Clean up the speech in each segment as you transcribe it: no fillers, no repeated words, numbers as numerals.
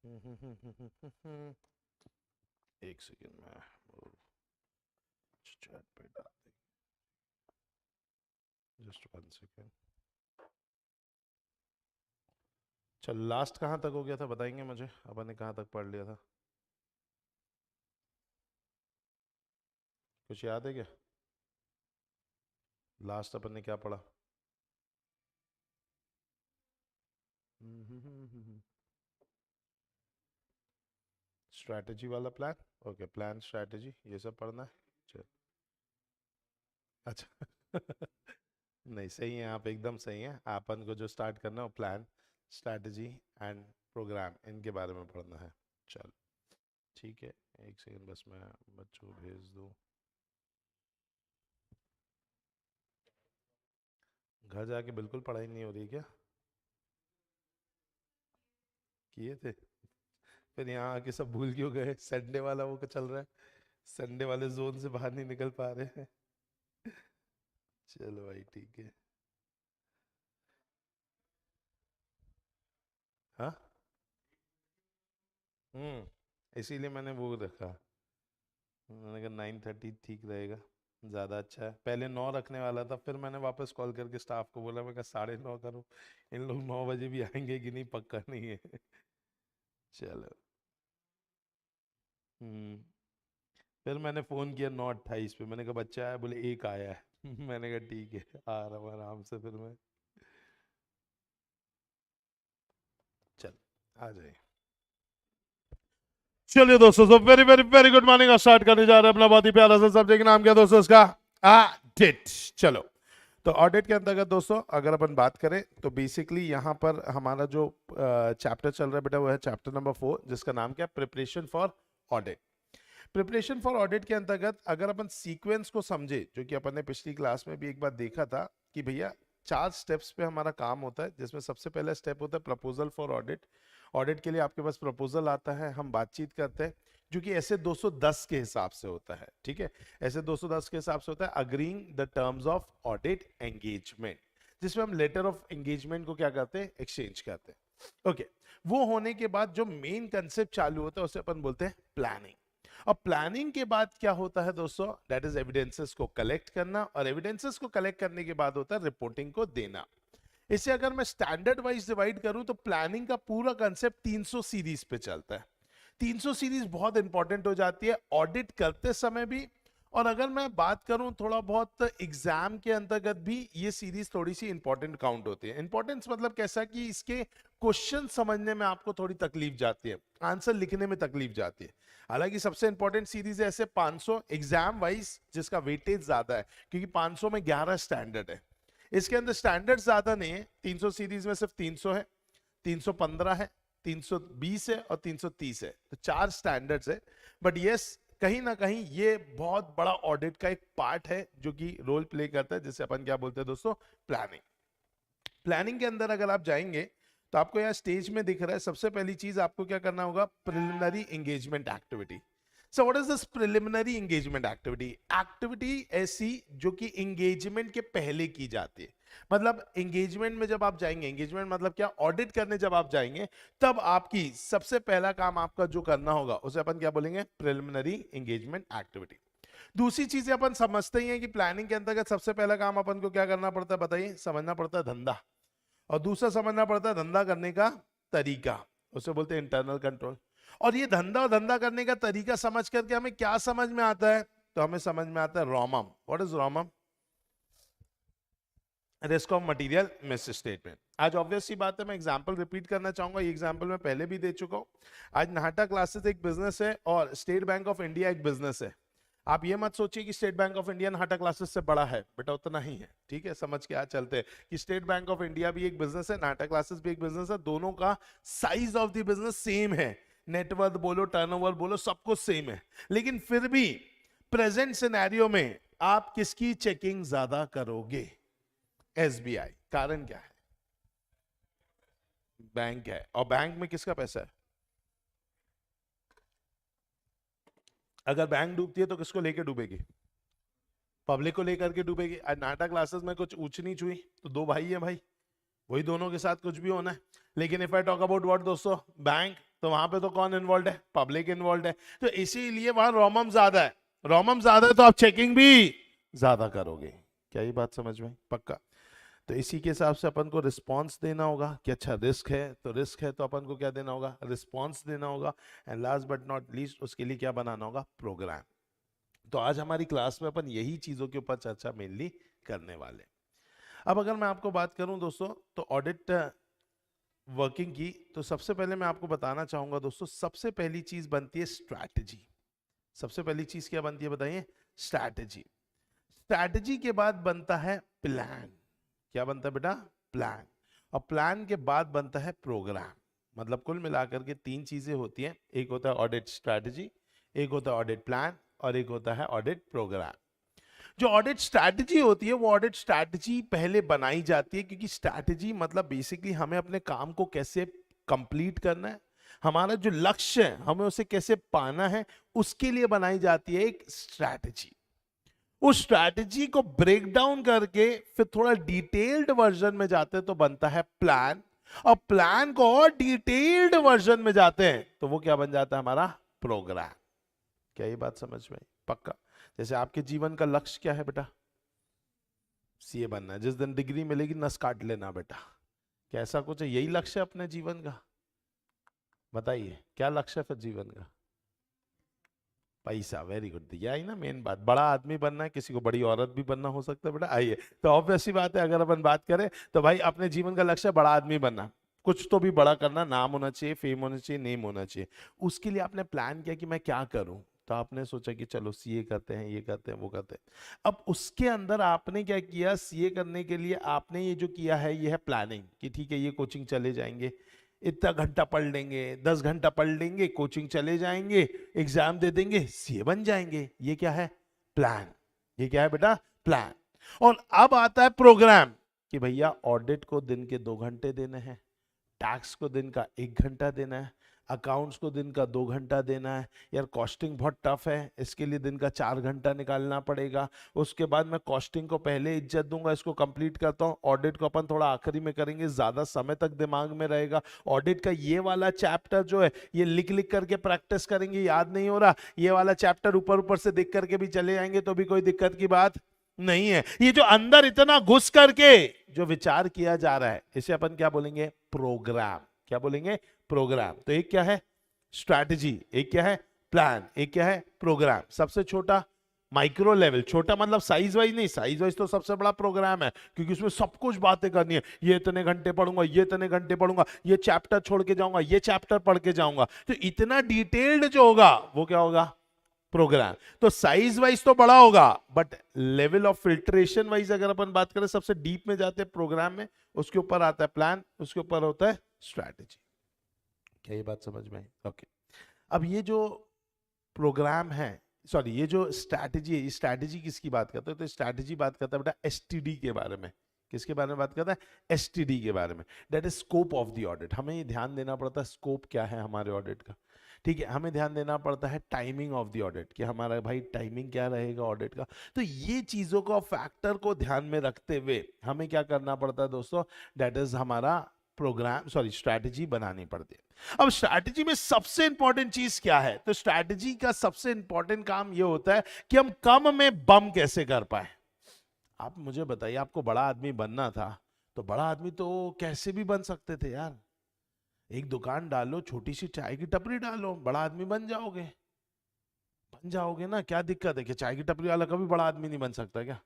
एक सेकेंड में चैट पे डाल देंगे, जस्ट 1 सेकेंड। चल लास्ट कहाँ तक हो गया था बताएंगे मुझे, अपन ने कहाँ तक पढ़ लिया था, कुछ याद है क्या? लास्ट अपन ने क्या पढ़ा? स्ट्रैटेजी वाला प्लान, ओके, प्लान स्ट्रैटेजी ये सब पढ़ना है। चल अच्छा नहीं सही है, आप एकदम सही हैं। अपन को जो स्टार्ट करना है प्लान स्ट्रैटेजी एंड प्रोग्राम, इनके बारे में पढ़ना है। चल ठीक है, एक सेकंड बस मैं बच्चों को भेज दूँ। घर जाके बिल्कुल पढ़ाई नहीं हो रही क्या? किए थे, फिर यहाँ आके सब भूल क्यों गए? संडे वाला वो चल रहा है, संडे वाले जोन से बाहर नहीं निकल पा रहे हैं। चलो भाई ठीक है। हाँ इसीलिए मैंने वो रखा, मैंने कहा 9:30 ठीक रहेगा, ज़्यादा अच्छा है। पहले 9 रखने वाला था, फिर मैंने वापस कॉल करके स्टाफ को बोला, मैं कहा 9:30 करो, इन लोग 9 बजे भी आएंगे कि नहीं पक्का नहीं है चलो। हम्म फिर मैंने फ़ोन किया 9:28 पे, मैंने कहा बच्चा आया, बोले एक आया है मैंने कहा ठीक है, आ रहा हूँ आराम से। फिर मैं चल आ जाए। चलिए दोस्तों, तो very very very good morning. Start करने जा रहे हैं अपना बहुत ही प्यारा सा सब्जेक्ट, नाम क्या दोस्तों उसका? ऑडिट। चलो, तो ऑडिट के अंतर्गत दोस्तों अगर अपन बात करें तो बेसिकली यहाँ पर हमारा जो चैप्टर चल रहा है बेटा, वो है चैप्टर नंबर 4, जिसका नाम क्या है? Preparation for audit. Preparation for audit के अंतर्गत अगर अपन सीक्वेंस को समझे, जो कि अपन ने पिछली क्लास में भी एक बार देखा था कि भैया 4 स्टेप्स पे हमारा काम होता है, जिसमें सबसे पहला स्टेप होता है प्रपोजल फॉर ऑडिट। ऑडिट के लिए आपके पास प्रपोजल आता है, हम बातचीत करते हैं, जो कि ऐसे 210 के हिसाब से होता है, ठीक है, ऐसे 210 के हिसाब से होता है, agreeing the terms of audit engagement, जिसमें हम लेटर ऑफ एंगेजमेंट को क्या करते हैं? एक्सचेंज करते हैं। ओके, वो होने के बाद जो मेन कंसेप्ट चालू होता है उसे अपन बोलते हैं प्लानिंग। और प्लानिंग के बाद क्या होता है दोस्तों? दैट इज एविडेंसेस को कलेक्ट करना, और एविडेंसेस को कलेक्ट करने के बाद होता है रिपोर्टिंग को देना। इसे अगर मैं स्टैंडर्ड वाइज डिवाइड करूं तो प्लानिंग का पूरा कंसेप्ट 300 सीरीज पे चलता है। 300 सीरीज बहुत इंपॉर्टेंट हो जाती है ऑडिट करते समय भी, और अगर मैं बात करूं थोड़ा बहुत एग्जाम के अंतर्गत भी ये सीरीज थोड़ी सी इंपॉर्टेंट काउंट होती है। इंपॉर्टेंस मतलब कैसा कि इसके क्वेश्चन समझने में आपको थोड़ी तकलीफ जाती है, आंसर लिखने में तकलीफ जाती है। हालांकि सबसे इंपॉर्टेंट सीरीज है ऐसे 500 एग्जाम वाइज, जिसका वेटेज ज्यादा है, क्योंकि 500 में 11 स्टैंडर्ड है। इसके अंदर स्टैंडर्ड ज्यादा नहीं है, 300 सीरीज में सिर्फ 300 है, 315 है, 320 है और 330 है, तो 4 स्टैंडर्ड्स है। बट यस, कहीं ना कहीं ये बहुत बड़ा ऑडिट का एक पार्ट है जो कि रोल प्ले करता है, जिसे अपन क्या बोलते हैं दोस्तों? प्लानिंग। प्लानिंग के अंदर अगर आप जाएंगे तो आपको यहाँ स्टेज में दिख रहा है, सबसे पहली चीज आपको क्या करना होगा? Preliminary engagement activity. So what is this preliminary engagement activity? Activity ऐसी जो कि एंगेजमेंट के पहले की जाती है। मतलब एंगेजमेंट में जब आप जाएंगे, एंगेजमेंट मतलब क्या? ऑडिट करने जब आप जाएंगे, तब आपकी सबसे पहला काम आपका जो करना होगा उसे अपन क्या बोलेंगे? Preliminary engagement activity. दूसरी चीजें अपन समझते ही हैं कि प्लानिंग के अंतर्गत सबसे पहला काम अपन को क्या करना पड़ता है? बताइए, समझना पड़ता है धंधा, और दूसरा समझना पड़ता है धंधा करने का तरीका, उसे बोलते हैं इंटरनल कंट्रोल। और ये धंधा और धंधा करने का तरीका समझ करके हमें क्या समझ में आता है? तो हमें समझ में आता है रोमम। What is रोमम? Risk of material miss statement. आज ऑब्वियस सी बात है, मैं एग्जांपल रिपीट करना चाहूंगा, ये एग्जांपल मैं पहले भी दे चुका हूं। आज नाटा क्लासेस एक बिजनेस है और स्टेट बैंक ऑफ इंडिया एक बिजनेस है। आप ये मत सोचिए कि State Bank of India NATA classes से बड़ा है, बेटा उतना ही है, ठीक है, समझ के आज चलते हैं कि स्टेट बैंक ऑफ इंडिया भी एक बिजनेस है, नाटा क्लासेस भी एक बिजनेस है, दोनों का size of the business same है, नेटवर्थ बोलो, टर्नओवर बोलो, सब कुछ सेम है। लेकिन फिर भी प्रेजेंट सिनेरियो में आप किसकी चेकिंग ज्यादा करोगे? एसबीआई। कारण क्या है? बैंक है, और बैंक में किसका पैसा है? अगर बैंक डूबती है तो किसको लेके डूबेगी? पब्लिक को लेकर के डूबेगी। आज नाटा क्लासेस में कुछ ऊंच नीच हुई तो दो भाई है भाई, वही दोनों के साथ कुछ भी होना है। लेकिन if I talk about what दोस्तों? बैंक, तो वहां पे तो कौन इन्वॉल्व है? पब्लिक इन्वॉल्व है। तो इसीलिए वहां रोमम ज्यादा है। रोमम ज्यादा है तो आप चेकिंग भी ज्यादा करोगे। क्या ये बात समझ में? पक्का। तो इसी के हिसाब से अपन को रिस्पॉन्स देना होगा कि अच्छा रिस्क है तो अपन को क्या देना होगा? रिस्पॉन्स देना होगा। And last but not least उसके लिए क्या बनाना होगा? प्रोग्राम। तो आज हमारी क्लास में अपन यही चीजों के ऊपर चर्चा मेनली करने वाले। अब अगर मैं आपको बात करूं दोस्तों तो ऑडिट वर्किंग की, तो सबसे पहले मैं आपको बताना चाहूंगा दोस्तों, सबसे पहली चीज बनती है स्ट्रैटेजी। सबसे पहली चीज क्या बनती है बताइए? स्ट्रैटेजी। स्ट्रैटेजी के बाद बनता है प्लान। क्या बनता है बेटा? प्लान। और प्लान के बाद बनता है प्रोग्राम। मतलब कुल मिलाकर के तीन चीजें होती हैं। एक होता है ऑडिट स्ट्रैटेजी, एक होता है ऑडिट प्लान, और एक होता है ऑडिट प्रोग्राम। जो ऑडिट स्ट्रैटेजी होती है वो ऑडिट स्ट्रैटेजी पहले बनाई जाती है, क्योंकि स्ट्रैटेजी मतलब बेसिकली हमें अपने काम को कैसे कंप्लीट करना है, हमारा जो लक्ष्य है हमें उसे कैसे पाना है, उसके लिए बनाई जाती है एक स्ट्रैटेजी। उस स्ट्रैटेजी को ब्रेक डाउन करके फिर थोड़ा डिटेल्ड वर्जन में जाते हैं तो बनता है प्लान, और प्लान को और डिटेल्ड वर्जन में जाते हैं तो वो क्या बन जाता है? हमारा प्रोग्राम। क्या ये बात समझ में? पक्का। जैसे आपके जीवन का लक्ष्य क्या है बेटा? सीए बनना है। जिस दिन डिग्री मिलेगी नस काट लेना बेटा। क्या ऐसा कुछ है? यही लक्ष्य है अपने जीवन का? बताइए क्या लक्ष्य है फिर जीवन का? पैसा। Very good. दिया ही ना मेन बात। बड़ा आदमी बनना है, किसी को बड़ी औरत भी बनना हो सकता है बेटा। आइए, तो ऑब्वियस सी बात है अगर अपन बात करें तो भाई अपने जीवन का लक्ष्य बड़ा आदमी बनना, कुछ तो भी बड़ा करना, नाम होना चाहिए, फेम होना चाहिए, नेम होना चाहिए। उसके लिए आपने प्लान किया कि मैं क्या करूं, तो आपने सोचा कि चलो सीए करते हैं, ये करते हैं, वो करते हैं। अब उसके अंदर आपने क्या किया? सीए करने के लिए आपने ये जो किया है ये है प्लानिंग, कि ठीक है ये कोचिंग चले जाएंगे, इतना घंटा पढ़ लेंगे, 10 घंटा पढ़ लेंगे, कोचिंग चले जाएंगे, एग्जाम दे देंगे, सीए बन जाएंगे। ये क्या है? प्लान। ये क्या है बेटा? प्लान। और अब आता है प्रोग्राम, कि भैया ऑडिट को दिन के 2 घंटे देने हैं, टैक्स को दिन का 1 घंटा देना है, अकाउंट्स को दिन का 2 घंटा देना है। यार कॉस्टिंग बहुत टफ है, इसके लिए दिन का 4 घंटा निकालना पड़ेगा। उसके बाद मैं कॉस्टिंग को पहले इज्जत दूंगा, इसको कंप्लीट करता हूँ। ऑडिट को अपन थोड़ा आखिरी में करेंगे, ज्यादा समय तक दिमाग में रहेगा। ऑडिट का ये वाला चैप्टर जो है ये लिख लिख करके प्रैक्टिस करेंगे, याद नहीं हो रहा, ये वाला चैप्टर ऊपर ऊपर से दिख करके भी चले जाएंगे तो भी कोई दिक्कत की बात नहीं है। ये जो अंदर इतना घुस करके जो विचार किया जा रहा है इसे अपन क्या बोलेंगे? प्रोग्राम। क्या बोलेंगे? प्रोग्राम। तो एक क्या है? स्ट्रैटेजी, एक क्या है? प्लान, एक क्या है? प्रोग्राम। सबसे छोटा माइक्रो लेवल, छोटा मतलब साइज वाइज नहीं, साइज वाइज तो सबसे बड़ा प्रोग्राम है, क्योंकि उसमें सब कुछ बातें करनी है। ये इतने घंटे पढ़ूंगा, ये इतने घंटे पढ़ूंगा, ये चैप्टर छोड़ के जाऊंगा, ये चैप्टर पढ़ के जाऊंगा। तो इतना डिटेल्ड जो होगा वो क्या होगा? प्रोग्राम। तो साइज वाइज तो बड़ा होगा, but level of filtration wise अगर अपन बात करें, सबसे डीप में जाते हैं प्रोग्राम में, उसके ऊपर आता है प्लान, उसके ऊपर होता है स्ट्रैटेजी। क्या ये बात समझ में आई? ओके। अब ये जो प्रोग्राम है, सॉरी ये जो स्ट्रैटेजी है, स्ट्रैटेजी किसकी बात करते हैं? तो स्ट्रैटेजी बात करता है बेटा एसटीडी के बारे में। किसके बारे में बात करता है? एसटीडी के बारे में। That is scope of the audit. हमें ये ध्यान देना पड़ता है स्कोप क्या है हमारे ऑडिट का। ठीक है, हमें ध्यान देना पड़ता है टाइमिंग ऑफ द ऑडिट, कि हमारा भाई टाइमिंग क्या रहेगा ऑडिट का। तो ये चीजों को, फैक्टर को ध्यान में रखते हुए हमें क्या करना पड़ता है दोस्तों? दैट इज हमारा प्रोग्राम, सॉरी स्ट्रैटेजी बनानी पड़ती है। अब स्ट्रैटेजी में सबसे इंपॉर्टेंट चीज क्या है? तो स्ट्रैटेजी का सबसे इंपॉर्टेंट काम यह होता है कि हम कम में बम कैसे कर पाए। आप मुझे बताइए, आपको बड़ा आदमी बनना था तो बड़ा आदमी तो कैसे भी बन सकते थे यार। एक दुकान डालो, छोटी सी चाय की टपरी डालो, बड़ा आदमी बन जाओगे। बन जाओगे ना, क्या दिक्कत है? कि चाय की टपरी वाला कभी बड़ा आदमी नहीं बन सकता क्या?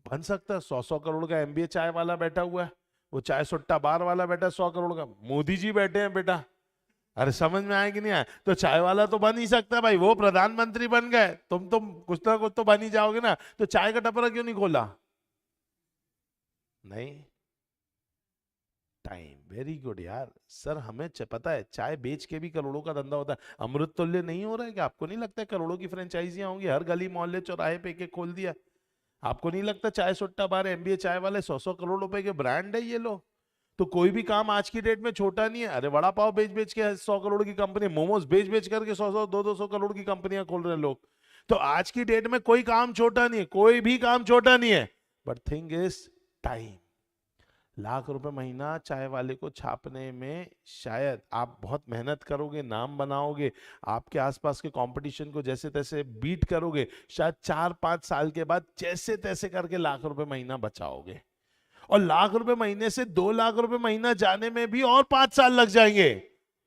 बन सकता है। 100 करोड़ का एमबीए चाय वाला बैठा हुआ है, वो चाय सुट्टा बार वाला बैठा 100 करोड़ का। मोदी जी बैठे हैं बेटा। अरे समझ में आया कि नहीं आया? तो चाय वाला तो बन ही सकता भाई, वो प्रधानमंत्री बन गए, तुम तो कुछ ना कुछ तो बन ही जाओगे ना। तो चाय का टपरा क्यों नहीं खोला? नहीं, टाइम। वेरी गुड यार सर, हमें पता है चाय बेच के भी करोड़ों का धंधा होता है। अमृत तुल्य नहीं हो रहा है कि? आपको नहीं लगता है करोड़ों की फ्रेंचाइजियां होंगी, हर गली मोहल्ले चौराहे पे एक खोल दिया? आपको नहीं लगता चाय सुट्टा बार, एमबीए चाय वाले 100 करोड़ रुपए के ब्रांड है ये लोग? तो कोई भी काम आज की डेट में छोटा नहीं है। अरे वड़ा पाव बेच बेच के 100 करोड़ की कंपनी, मोमोज बेच बेच करके 100 200 करोड़ की कंपनियां खोल रहे हैं लोग। तो आज की डेट में कोई काम छोटा नहीं है, कोई भी काम छोटा नहीं है। But thing is time. Lakh रुपए महीना चाय वाले को छापने में शायद आप बहुत मेहनत करोगे, नाम बनाओगे, आपके आसपास के कंपटीशन को जैसे तैसे बीट करोगे, शायद 4-5 साल के बाद जैसे तैसे करके लाख रुपए महीना बचाओगे। और लाख रुपए महीने से 2 लाख रुपए महीना जाने में भी और 5 साल लग जाएंगे।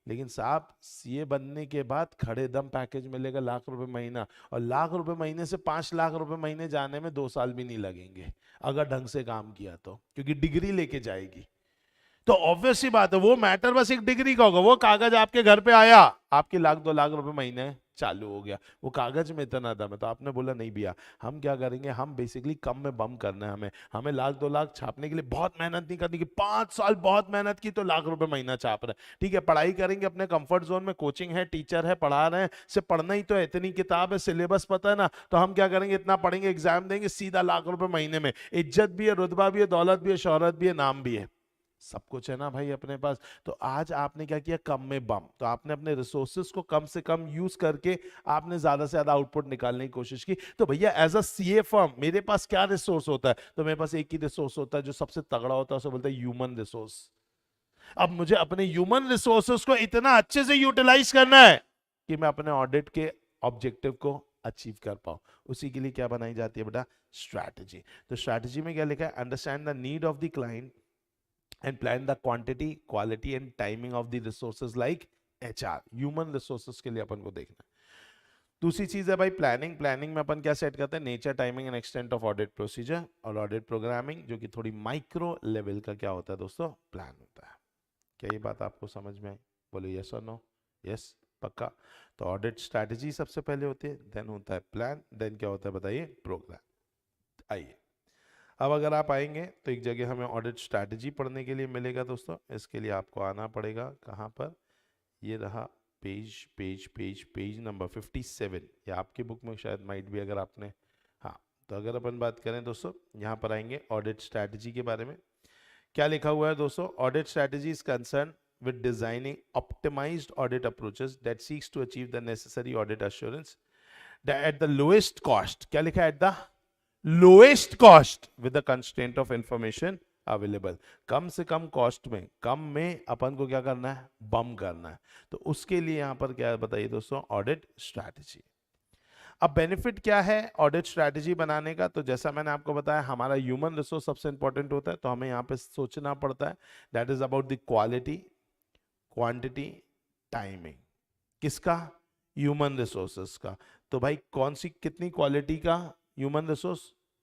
लेकिन साहब सीए बनने के बाद खड़े दम पैकेज मिलेगा लाख रुपए महीना, और लाख रुपए महीने से 5 लाख रुपए महीने जाने में 2 साल भी नहीं लगेंगे अगर ढंग से काम किया तो, क्योंकि डिग्री लेके जाएगी। तो ऑब्वियस सी बात है, वो मैटर बस एक डिग्री का होगा। वो कागज आपके घर पे आया, आपके 1-2 लाख रुपए महीने चालू हो गया, वो कागज में इतना दम है। तो आपने बोला नहीं भैया हम क्या करेंगे, हम बेसिकली कम में बम करना है, हमें 1-2 लाख छापने के लिए बहुत मेहनत नहीं करनी कि 5 साल बहुत मेहनत की तो लाख रुपए महीना छाप रहे हैं। ठीक है, पढ़ाई करेंगे अपने कंफर्ट जोन में, कोचिंग है, टीचर है, पढ़ा रहे हैं, सिर्फ पढ़ना ही तो है, इतनी किताब है, सिलेबस पता है ना, तो हम क्या करेंगे, इतना पढ़ेंगे, एग्जाम देंगे, सीधा लाख रुपए महीने में। इज्जत भी है, रुतबा भी है, दौलत भी है, शोहरत भी है, नाम भी है, सब कुछ है ना भाई अपने पास। तो आज आपने क्या किया, कम में बम। तो आपने अपने रिसोर्सेज को कम से कम यूज करके आपने ज्यादा से ज्यादा आउटपुट निकालने की कोशिश की। तो भैया एज अ सीए फर्म मेरे पास क्या रिसोर्स होता है, तो मेरे पास एक ही रिसोर्स होता है जो सबसे तगड़ा होता है, उसे बोलते हैं ह्यूमन रिसोर्स। अब मुझे अपने ह्यूमन रिसोर्सेज को इतना अच्छे से यूटिलाइज करना है कि मैं अपने ऑडिट के ऑब्जेक्टिव को अचीव कर पाऊं। उसी के लिए क्या बनाई जाती है बेटा, स्ट्रैटेजी। तो स्ट्रैटेजी में क्या लिखा है, understand the need of the client and plan the quantity, quality and timing of the resources like HR, human resources के लिए अपन को देखना है। दूसरी चीज है भाई प्लानिंग। प्लानिंग में अपन क्या सेट करते हैं, nature, timing and extent of audit procedure, और ऑडिट प्रोग्रामिंग जो कि थोड़ी माइक्रो लेवल का क्या होता है दोस्तों, प्लान होता है। क्या ये बात आपको समझ में आई, बोले यस और नो, यस पक्का। तो ऑडिट स्ट्रैटेजी सबसे पहले होती है, देन होता है प्लान, देन क्या होता है बताइए, प्रोग्राम। आइए अब अगर आप आएंगे तो एक जगह हमें ऑडिट स्ट्रैटेजी पढ़ने के लिए मिलेगा दोस्तों। इसके लिए आपको आना पड़ेगा कहाँ पर, ये रहा पेज नंबर 57, या आपकी बुक में शायद माइट भी, अगर आपने, हाँ। तो अगर अपन बात करें दोस्तों, यहाँ पर आएंगे ऑडिट स्ट्रैटेजी के बारे में। क्या लिखा हुआ है दोस्तों, audit strategy is concern with designing optimized audit approaches that seeks to achieve the necessary audit assurance that at the lowest cost, क्या लिखा है, at the lowest cost with the constraint of information available, कम से कम cost में, कम में अपन को क्या करना है, बम करना है। तो उसके लिए यहां पर क्या बताइए दोस्तों, ऑडिट स्ट्रैटेजी। अब बेनिफिट क्या है ऑडिट स्ट्रैटेजी बनाने का, तो जैसा मैंने आपको बताया हमारा ह्यूमन रिसोर्स सबसे इंपॉर्टेंट होता है, तो हमें यहाँ पे सोचना पड़ता है, that is about the quality, quantity, timing. किसका, ह्यूमन रिसोर्सेस का। तो भाई कौन सी, कितनी क्वालिटी का ह्यूमन रिसोर्स,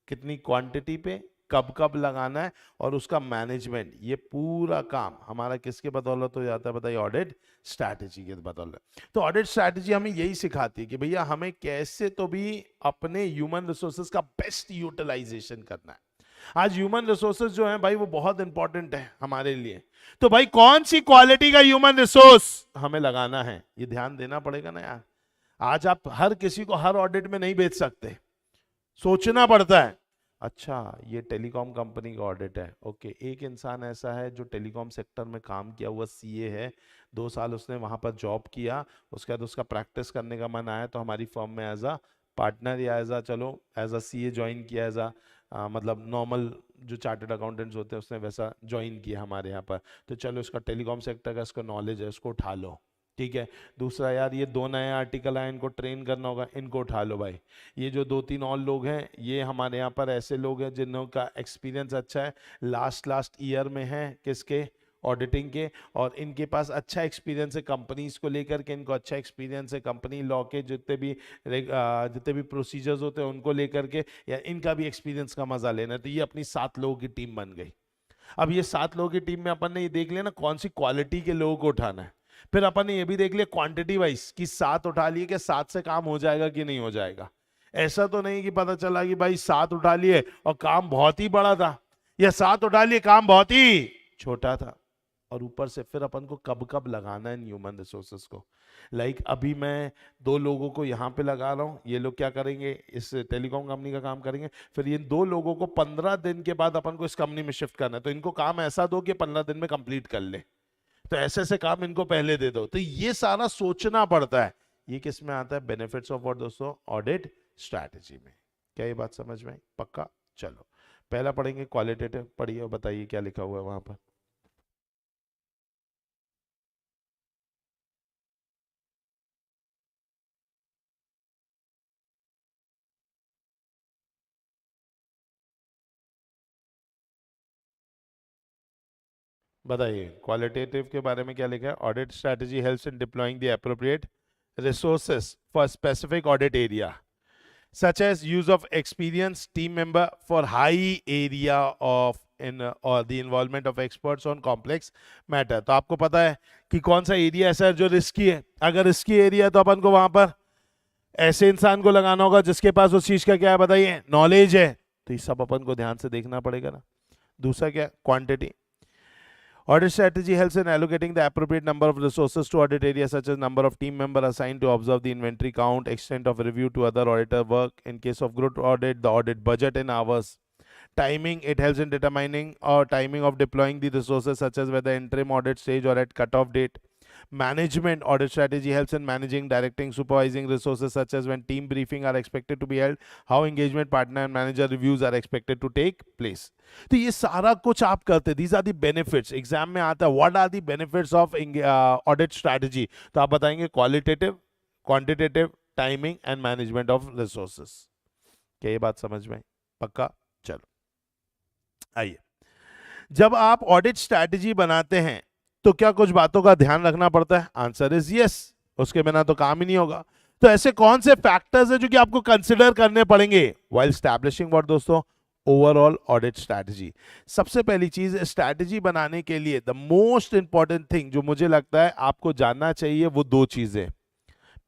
कितनी क्वांटिटी पे, कब कब लगाना है, और उसका मैनेजमेंट, ये पूरा काम हमारा किसके बदौलत हो जाता है बताइए, ऑडिट स्ट्रैटेजी के बदौलत। तो ऑडिट स्ट्रैटेजी हमें यही सिखाती है कि भैया हमें कैसे तो भी अपने ह्यूमन रिसोर्सेज का बेस्ट यूटिलाइजेशन करना है। आज ह्यूमन रिसोर्सेज जो हैं भाई वो बहुत इंपॉर्टेंट है हमारे लिए। तो भाई कौन सी क्वालिटी का ह्यूमन रिसोर्स हमें लगाना है, ये ध्यान देना पड़ेगा ना यार। आज आप हर किसी को हर ऑडिट में नहीं बेच सकते, सोचना पड़ता है। अच्छा ये टेलीकॉम कंपनी का ऑडिट है, ओके, एक इंसान ऐसा है जो टेलीकॉम सेक्टर में काम किया हुआ सीए है, 2 साल उसने वहां पर जॉब किया, उसके बाद उसका प्रैक्टिस करने का मन आया तो हमारी फर्म में एज अ पार्टनर या एज अ, चलो एज अ सीए ज्वाइन किया, एज अ मतलब नॉर्मल जो चार्टर्ड अकाउंटेंट्स होते हैं उसने वैसा ज्वाइन किया हमारे यहाँ पर। तो चलो इसका टेलीकॉम सेक्टर का इसका नॉलेज है, उसको उठा लो, ठीक है। दूसरा यार ये 2 नए आर्टिकल आए, इनको ट्रेन करना होगा, इनको उठा लो भाई। ये जो 2-3 और लोग हैं, ये हमारे यहाँ पर ऐसे लोग हैं जिनका एक्सपीरियंस अच्छा है, लास्ट ईयर में है किसके, ऑडिटिंग के, और इनके पास अच्छा एक्सपीरियंस है कंपनीज को लेकर के, इनको अच्छा एक्सपीरियंस है कंपनी लॉ के जितने भी प्रोसीजर्स होते हैं उनको लेकर के, या इनका भी एक्सपीरियंस का मजा लेना है। तो ये अपनी 7 लोगों की टीम बन गई। अब ये 7 लोगों की टीम में अपन ने ये देख लिया ना कौन सी क्वालिटी के लोगों को उठाना है, फिर अपन ने ये भी देख लिया क्वांटिटी वाइज कि 7 उठा लिए कि 7 से काम हो जाएगा कि नहीं हो जाएगा। ऐसा तो नहीं कि पता चला कि भाई 7 उठा लिए और काम बहुत ही बड़ा था, या 7 उठा लिए काम बहुत ही छोटा था। और ऊपर से फिर अपन को कब कब लगाना है ह्यूमन रिसोर्सेस को। लाइक अभी मैं 2 लोगों को यहाँ पे लगा रहा हूँ, ये लोग क्या करेंगे, इस टेलीकॉम कंपनी का काम करेंगे, फिर ये 2 लोगों को 15 दिन के बाद अपन को इस कंपनी में शिफ्ट करना है, तो इनको काम ऐसा दो कि 15 दिन में कंप्लीट कर ले, तो ऐसे ऐसे काम इनको पहले दे दो। तो ये सारा सोचना पड़ता है। ये किस में आता है, बेनिफिट्स ऑफ व्हाट दोस्तों, ऑडिट स्ट्रैटेजी में। क्या ये बात समझ में आई, पक्का। चलो पहला पढ़ेंगे क्वालिटेटिव, पढ़िए और बताइए क्या लिखा हुआ है वहां पर। बताइए क्वालिटेटिव के बारे में क्या लिखा है। Audit strategy helps in deploying the appropriate resources for specific audit area such as use of experienced team member for high area of in or the involvement of experts on complex matter। तो आपको पता है कि कौन सा area ऐसा है जो रिस्की है। अगर रिस्की एरिया है तो अपन को वहां पर ऐसे इंसान को लगाना होगा जिसके पास उस चीज का क्या है बताइए, नॉलेज है। तो ये सब अपन को ध्यान से देखना पड़ेगा ना। दूसरा क्या, quantity. Audit strategy helps in allocating the appropriate number of resources to audit areas such as number of team members assigned to observe the inventory count, extent of review to other auditor work. In case of group audit, the audit budget in hours. Timing, it helps in determining or timing of deploying the resources such as whether interim audit stage or at cutoff date. Management, audit strategy helps in managing, directing, supervising resources such as when team briefing are expected to be held, how engagement partner and manager reviews are expected to take place। तो ये सारा कुछ आप करते, these are the benefits। Exam में आता है what are the benefits of audit strategy, तो आप बताएंगे qualitative, quantitative, timing and management of resources। क्या ये बात समझ में पक्का? चलो आइए, जब आप ऑडिट स्ट्रैटेजी बनाते हैं तो क्या कुछ बातों का ध्यान रखना पड़ता है? आंसर इज यस, उसके बिना तो काम ही नहीं होगा। तो ऐसे कौन से फैक्टर्स है जो कि आपको कंसिडर करने पड़ेंगे व्हाइल एस्टैब्लिशिंग व्हाट दोस्तों, ओवरऑल ऑडिट स्ट्रैटेजी। सबसे पहली चीज, स्ट्रैटेजी बनाने के लिए द मोस्ट इंपॉर्टेंट थिंग जो मुझे लगता है आपको जानना चाहिए वो दो चीजें।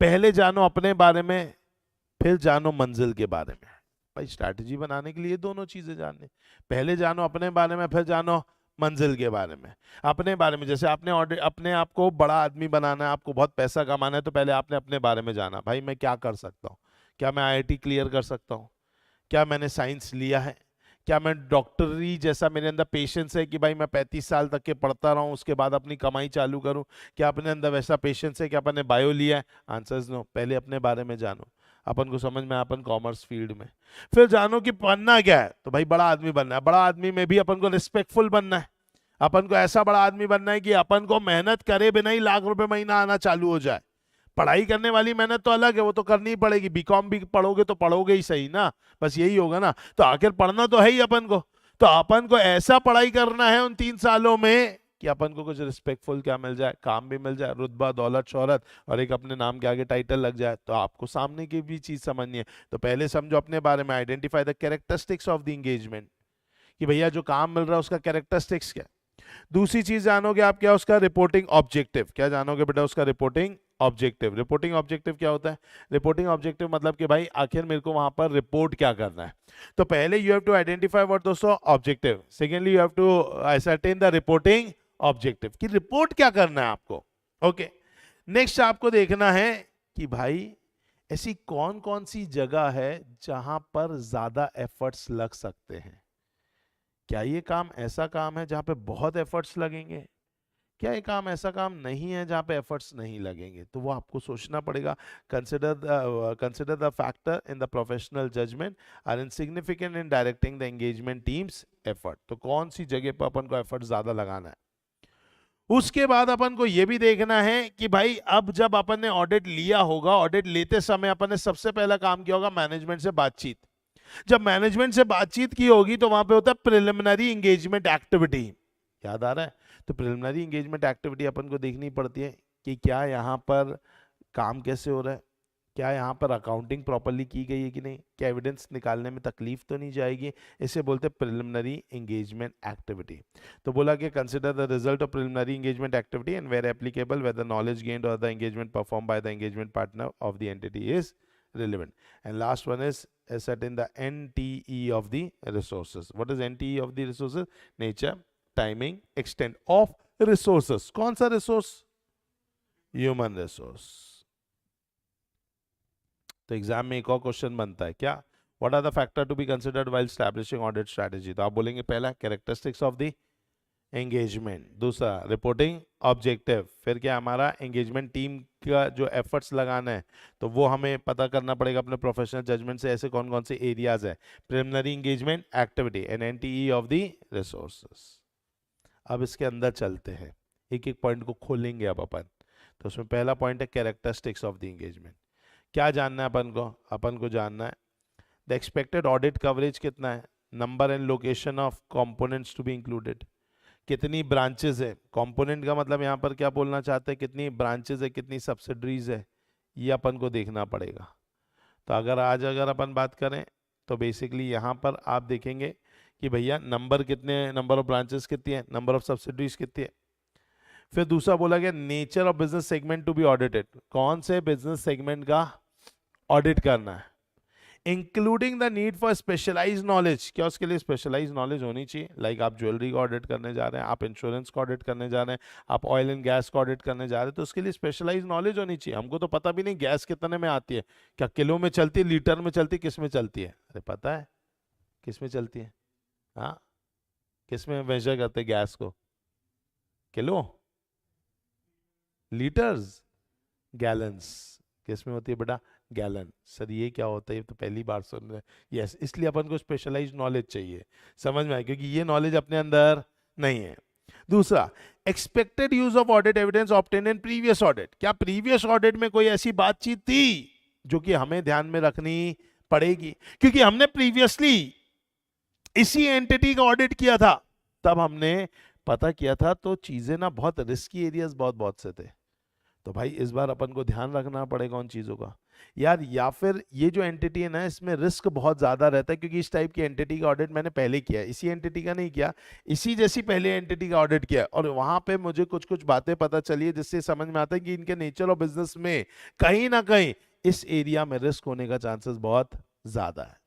पहले जानो अपने बारे में, फिर जानो मंजिल के बारे में। भाई स्ट्रैटेजी बनाने के लिए दोनों चीजें जाननी, पहले जानो अपने बारे में, फिर जानो मंजिल के बारे में। अपने बारे में जैसे आपने अपने आप को बड़ा आदमी बनाना है, आपको बहुत पैसा कमाना है, तो पहले आपने अपने बारे में जाना, भाई मैं क्या कर सकता हूँ, क्या मैं आईआईटी क्लियर कर सकता हूँ, क्या मैंने साइंस लिया है, क्या मैं डॉक्टरी जैसा मेरे अंदर पेशेंस है कि भाई मैं 35 साल तक के पढ़ता रहूं उसके बाद अपनी कमाई चालू करूं, क्या अपने अंदर वैसा पेशेंस है, क्या अपन ने बायो लिया है? Answers no. पहले अपने बारे में जानो, अपन को समझ में, अपन कॉमर्स फील्ड में। फिर जानो कि बनना क्या है, तो भाई बड़ा आदमी बनना है। बड़ा आदमी में भी अपन को रिस्पेक्टफुल बनना है, अपन को ऐसा बड़ा आदमी बनना है कि अपन को मेहनत करे बिना ही लाख रुपए महीना आना चालू हो जाए। पढ़ाई करने वाली मेहनत तो अलग है, वो तो करनी ही पड़ेगी, बीकॉम भी पढ़ोगे तो पढ़ोगे ही सही ना, बस यही होगा ना। तो आखिर पढ़ना तो है ही अपन को, तो अपन को ऐसा पढ़ाई करना है उन 3 सालों में कि अपन को कुछ रिस्पेक्टफुल क्या मिल जाए, काम भी मिल जाए, रुतबा दौलत शोहरत और एक अपने नाम के आगे टाइटल लग जाए। तो आपको सामने की भी चीज समझनी है। तो पहले समझो अपने बारे में, identify the characteristics of the engagement, कि भैया जो काम मिल रहा है उसका कैरेक्टरिस्टिक्स क्या। दूसरी चीज जानोगे आप क्या, उसका रिपोर्टिंग ऑब्जेक्टिव। क्या जानोगे बेटा? उसका रिपोर्टिंग ऑब्जेक्टिव। रिपोर्टिंग ऑब्जेक्टिव क्या होता है? रिपोर्टिंग ऑब्जेक्टिव मतलब कि भाई आखिर मेरे को वहां पर रिपोर्ट क्या करना है। तो पहले you have to identify what दोस्तों, objective. Secondly you have to ascertain the reporting objective, कि रिपोर्ट क्या करना है आपको। ओके, नेक्स्ट आपको देखना है कि भाई ऐसी कौन कौन सी जगह है जहां पर ज्यादा एफर्ट्स लग सकते हैं। क्या ये काम ऐसा काम है जहां पे बहुत एफर्ट्स लगेंगे, क्या ये काम ऐसा काम नहीं है जहां पे एफर्ट्स नहीं लगेंगे। तो वो आपको सोचना पड़ेगा। Consider the factor in the professional judgement are insignificant in directing the engagement teams effort. तो कौन सी जगह पर अपन को एफर्ट ज्यादा लगाना है। उसके बाद अपन को यह भी देखना है कि भाई अब जब अपन ने ऑडिट लिया होगा, ऑडिट लेते समय अपन ने सबसे पहला काम किया होगा मैनेजमेंट से बातचीत। जब मैनेजमेंट से बातचीत की होगी तो वहां पे होता है प्रिलिमिनरी एंगेजमेंट एक्टिविटी। याद आ रहा है? तो प्रिलिमिनरी एंगेजमेंट एक्टिविटी अपन को देखनी पड़ती है कि क्या यहाँ पर काम कैसे हो रहा है, क्या यहाँ पर अकाउंटिंग प्रॉपरली की गई है कि नहीं, क्या एविडेंस निकालने में तकलीफ तो नहीं जाएगी। इसे बोलते हैं प्रिलिमिनरी एंगेजमेंट एक्टिविटी। तो बोला कि consider the result of preliminary engagement activity and where applicable whether knowledge gained और the engagement perform by the engagement partner of the entity is relevant. And last one is ascertain the NTE of the resources. What is NTE of the resources? Nature, timing, extent of resources. कौन सा resource? Human resource. तो exam में एक और question बनता है क्या, What are the factors to be considered while establishing audit strategy? तो आप बोलेंगे पहला characteristics of the एंगेजमेंट, दूसरा रिपोर्टिंग ऑब्जेक्टिव, फिर क्या हमारा एंगेजमेंट टीम का जो एफर्ट्स लगाना है तो वो हमें पता करना पड़ेगा अपने प्रोफेशनल जजमेंट से ऐसे कौन कौन से एरियाज है, preliminary engagement activity and NTE of the resources. अब इसके अंदर चलते हैं, एक एक पॉइंट को खोलेंगे अब अपन। तो उसमें पहला पॉइंट है कैरेक्टरिस्टिक्स ऑफ द एंगेजमेंट। क्या जानना है अपन को जानना है द एक्सपेक्टेड ऑडिट कवरेज कितना है, number and location of components to be included, कितनी ब्रांचेस है, कंपोनेंट का मतलब यहाँ पर क्या बोलना चाहते हैं, कितनी ब्रांचेस है, कितनी सब्सिडरीज है, ये अपन को देखना पड़ेगा। तो अगर अपन बात करें तो बेसिकली यहाँ पर आप देखेंगे कि भैया नंबर ऑफ ब्रांचेस कितनी है, नंबर ऑफ सब्सिडरीज कितनी है। फिर दूसरा बोला गया nature of business segment to be audited, कौन से बिजनेस सेगमेंट का ऑडिट करना है, including the need for specialise knowledge, क्या उसके लिए स्पेशलाइज नॉलेज होनी चाहिए, लाइक आप ज्वेलरी का ऑडिट करने जा रहे हैं, आप इंश्योरेंस का ऑडिट करने जा रहे हैं, आप ऑयल एंड गैस का ऑडिट करने जा रहे हैं, तो उसके लिए स्पेशलाइज नॉलेज होनी चाहिए। हमको तो पता भी नहीं गैस कितने में आती है, क्या किलो में चलती है, लीटर में चलती है, किस में चलती है, अरे पता है किस में चलती है, हाँ किस में मेजर करते हैं गैस को, किलो, लीटर्स, गैलन्स, किस में होती है बेटा, गैलन। सर ये क्या होता है, ये तो पहली बार सुन रहे हैं। यस, इसलिए अपन को स्पेशलाइज्ड नॉलेज चाहिए, समझ में आए, क्योंकि ये नॉलेज अपने अंदर नहीं है। दूसरा expected use of audit evidence obtain in previous audit, क्या प्रीवियस ऑडिट में कोई ऐसी बातचीत थी जो कि हमें ध्यान में रखनी पड़ेगी, क्योंकि हमने प्रीवियसली इसी एंटिटी का ऑडिट किया था, तब हमने पता किया था, तो चीजें ना बहुत रिस्की एरियाज बहुत से थे। तो भाई इस बार अपन को ध्यान रखना पड़ेगा उन चीजों का यार। या फिर ये जो एंटिटी है ना, इसमें रिस्क बहुत ज्यादा रहता है, क्योंकि इस टाइप की एंटिटी का ऑडिट मैंने पहले किया, इसी एंटिटी का नहीं किया, इसी जैसी पहले एंटिटी का ऑडिट किया, और वहां पे मुझे कुछ कुछ बातें पता चली है जिससे समझ में आता है कि इनके नेचर ऑफ बिजनेस में कहीं ना कहीं इस एरिया में रिस्क होने का चांसेस बहुत ज्यादा है।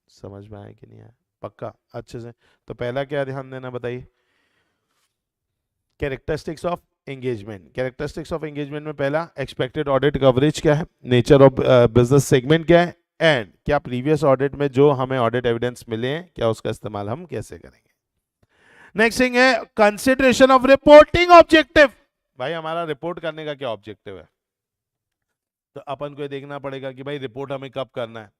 समझ में आया कि नहीं आया, पक्का अच्छे से। तो पहला क्या ध्यान देना बताइए, characteristics of engagement. Characteristics of engagement में पहला एक्सपेक्टेड ऑडिट कवरेज क्या है, नेचर ऑफ बिजनेस सेगमेंट क्या है, एंड क्या प्रीवियस ऑडिट में जो हमें ऑडिट एविडेंस मिले हैं क्या उसका इस्तेमाल हम कैसे करेंगे। नेक्स्ट थिंग है कंसिडरेशन ऑफ रिपोर्टिंग ऑब्जेक्टिव। भाई हमारा रिपोर्ट करने का क्या ऑब्जेक्टिव है, तो अपन को ये देखना पड़ेगा कि भाई रिपोर्ट हमें कब करना है,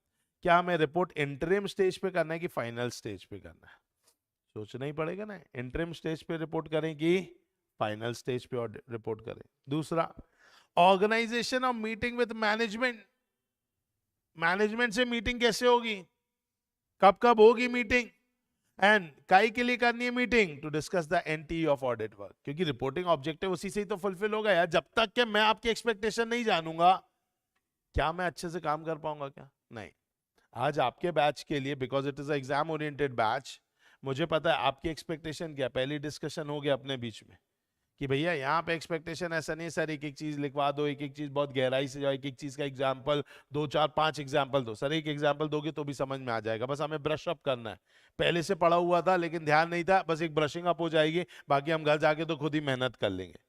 क्या हमें रिपोर्ट इंटरिम स्टेज पे करना है कि फाइनल स्टेज पे करना है, सोचना ही पड़ेगा ना, इंटरिम स्टेज पे रिपोर्ट करें कि फाइनल स्टेज पे रिपोर्ट करें। दूसरा organisation of meeting with management, management से मीटिंग कैसे होगी, कब कब होगी मीटिंग, एंड काई के लिए करनी है meeting, to discuss the NT of audit work, क्योंकि रिपोर्टिंग ऑब्जेक्टिव उसी से ही तो फुलफिल होगा यार। जब तक कि मैं आपकी एक्सपेक्टेशन नहीं जानूंगा क्या मैं अच्छे से काम कर पाऊंगा, क्या नहीं। आज आपके बैच के लिए, because it is exam oriented batch, मुझे पता है आपकी एक्सपेक्टेशन क्या, पहली डिस्कशन हो गया अपने बीच में कि भैया यहाँ पे एक्सपेक्टेशन ऐसा नहीं सर एक एक चीज लिखवा दो, एक एक चीज बहुत गहराई से जाओ, एक एक चीज का एग्जांपल 2 4 5 एग्जांपल दो। सर एक एग्जांपल दोगे तो भी समझ में आ जाएगा, बस हमें ब्रश अप करना है, पहले से पढ़ा हुआ था लेकिन ध्यान नहीं था, बस एक ब्रशिंग अप हो जाएगी, बाकी हम घर जाके तो खुद ही मेहनत कर लेंगे।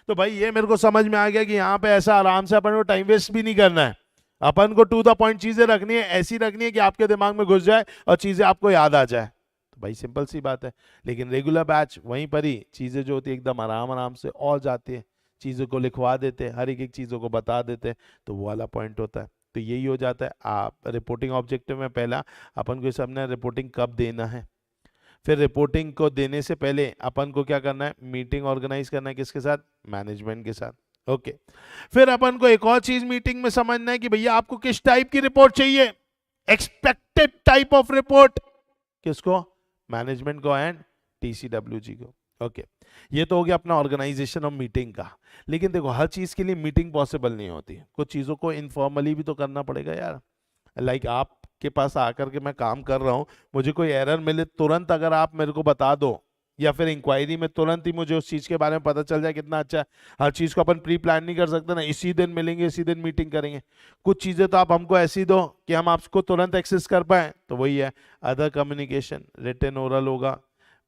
तो भाई ये मेरे को समझ में आ गया कि यहाँ पे ऐसा आराम से अपन को टाइम वेस्ट भी नहीं करना है, अपन को टू द पॉइंट चीजें रखनी है, ऐसी रखनी है कि आपके दिमाग में घुस जाए और चीजें आपको याद आ जाए। तो भाई सिंपल सी बात है। लेकिन रेगुलर बैच वहीं पर ही चीजें जो होती है एकदम आराम आराम से और जाती है, चीजों को लिखवा देते हैं, हर एक चीजों को बता देते हैं, तो वो वाला पॉइंट होता है। तो यही हो जाता है। आप रिपोर्टिंग ऑब्जेक्टिव में पहला अपन को समझना है रिपोर्टिंग कब देना है, फिर रिपोर्टिंग को देने से पहले अपन को क्या करना है, मीटिंग ऑर्गेनाइज करना है, किसके साथ, मैनेजमेंट के साथ। ओके फिर अपन को एक और चीज मीटिंग में समझना है कि भैया आपको किस टाइप की रिपोर्ट चाहिए, एक्सपेक्टेड टाइप ऑफ रिपोर्ट, किसको, मैनेजमेंट को एंड टीसीडब्ल्यूजी को। ओके ये तो हो गया अपना ऑर्गेनाइजेशन ऑफ मीटिंग का। लेकिन देखो हर चीज के लिए मीटिंग पॉसिबल नहीं होती, कुछ चीजों को इनफॉर्मली भी तो करना पड़ेगा यार। लाइक आपके पास आकर के मैं काम कर रहा हूं, मुझे कोई एरर मिले तुरंत अगर आप मेरे को बता दो, या फिर इंक्वायरी में तुरंत ही मुझे उस चीज के बारे में पता चल जाए, कितना अच्छा है। हर चीज को अपन प्री प्लान नहीं कर सकते ना, इसी दिन मिलेंगे इसी दिन मीटिंग करेंगे। कुछ चीजें तो आप हमको ऐसी दो कि हम आपको तुरंत एक्सेस कर पाए, तो वही है अदर कम्युनिकेशन, रिटन ओरल होगा,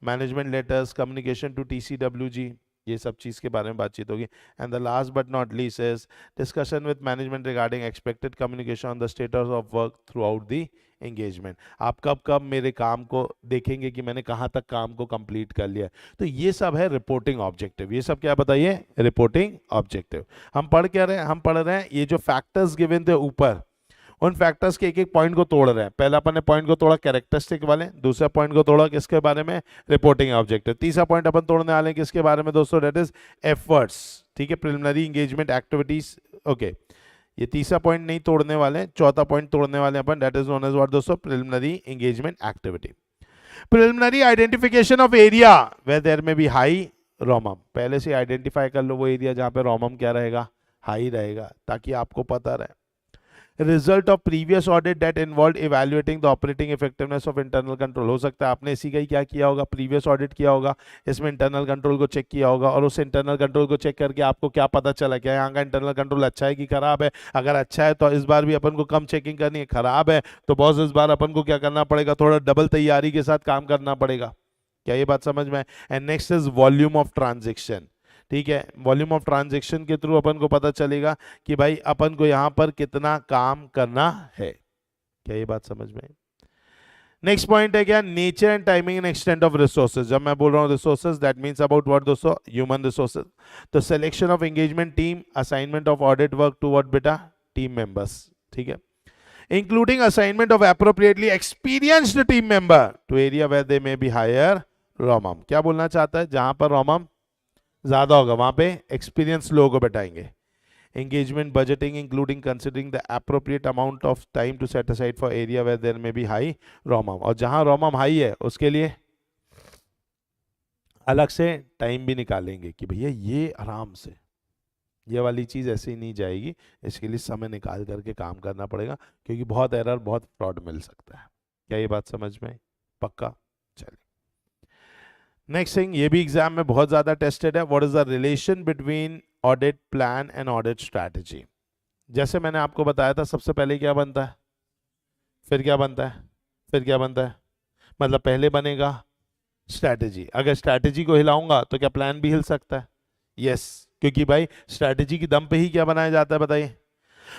management letters, communication to TCWG, ये सब चीज के बारे में बातचीत होगी। And the last but not least is discussion with management regarding expected communication on the status of work throughout the engagement. आप कब कब मेरे काम को देखेंगे कि मैंने कहाँ तक काम को कंप्लीट कर लिया। तो ये सब है रिपोर्टिंग ऑब्जेक्टिव। ये सब क्या बताइए, रिपोर्टिंग ऑब्जेक्टिव। हम पढ़ क्या रहे हैं, हम पढ़ रहे हैं ये जो फैक्टर्स गिवन थे ऊपर, उन फैक्टर्स के एक एक पॉइंट को तोड़ रहे हैं। पहला अपन ने पॉइंट को तोड़ा कैरेक्टरिस्टिक वाले, दूसरा पॉइंट को तोड़ा किसके बारे में, रिपोर्टिंग ऑब्जेक्टिव। तीसरा पॉइंट अपन तोड़ने वाले हैं किसके बारे में दोस्तों, दैट इज एफर्ट्स। ठीक है, प्रिलिमिनरी एंगेजमेंट एक्टिविटीज। ओके, ये तीसरा पॉइंट नहीं तोड़ने वाले, चौथा पॉइंट तोड़ने वाले अपन, that is known as what दोस्तों, preliminary engagement activity. Preliminary identification of area where there may be high ROMM. पहले से आइडेंटिफाई कर लो वो एरिया जहां पे रोमम क्या रहेगा, हाई रहेगा, ताकि आपको पता रहे। Result of previous audit that involve evaluating the operating effectiveness of internal control. हो सकता है आपने इसी का ही क्या किया होगा, प्रीवियस ऑडिट किया होगा, इसमें इंटरनल कंट्रोल को चेक किया होगा, और उस इंटरनल कंट्रोल को चेक करके आपको क्या पता चला, क्या यहाँ का इंटरनल कंट्रोल अच्छा है कि खराब है। अगर अच्छा है तो इस बार भी अपन को कम चेकिंग करनी है, खराब है तो बॉस इस बार अपन को क्या करना पड़ेगा, थोड़ा डबल तैयारी के साथ काम करना पड़ेगा। क्या ये बात समझ में है। And next is volume of transaction. ठीक है, वॉल्यूम ऑफ ट्रांजैक्शन के थ्रू अपन को पता चलेगा कि भाई अपन को यहां पर कितना काम करना है। क्या ये बात समझ में। नेक्स्ट पॉइंट है क्या, nature and timing and extent of resources. जब मैं बोल रहा हूं resources, that means about what दोस्तों, ह्यूमन रिसोर्सेज। तो selection of engagement team, assignment of audit work to what बेटा, टीम मेंबर्स। ठीक है, including assignment of appropriately experienced team member to area where they may be higher ROMM. क्या बोलना चाहता है, जहां पर रोमम ज्यादा होगा वहां पे एक्सपीरियंस लोगों को बैठाएंगे। Engagement budgeting including considering the appropriate amount of time to set aside for area where there may be high ROMM. और जहां रोमम हाई है उसके लिए अलग से टाइम भी निकालेंगे कि भैया ये आराम से, ये वाली चीज ऐसे ही नहीं जाएगी, इसके लिए समय निकाल करके काम करना पड़ेगा, क्योंकि बहुत एरर, बहुत फ्रॉड मिल सकता है। क्या ये बात समझ में, पक्का। चलिए नेक्स्ट थिंग, ये भी एग्जाम में बहुत ज्यादा टेस्टेड है, what is the relation between audit plan and audit strategy. जैसे मैंने आपको बताया था, सबसे पहले क्या बनता है, फिर क्या बनता है, फिर क्या बनता है, मतलब पहले बनेगा स्ट्रैटेजी। अगर स्ट्रैटेजी को हिलाऊंगा तो क्या प्लान भी हिल सकता है, यस, क्योंकि भाई स्ट्रैटेजी की दम पे ही क्या बनाया जाता है बताइए।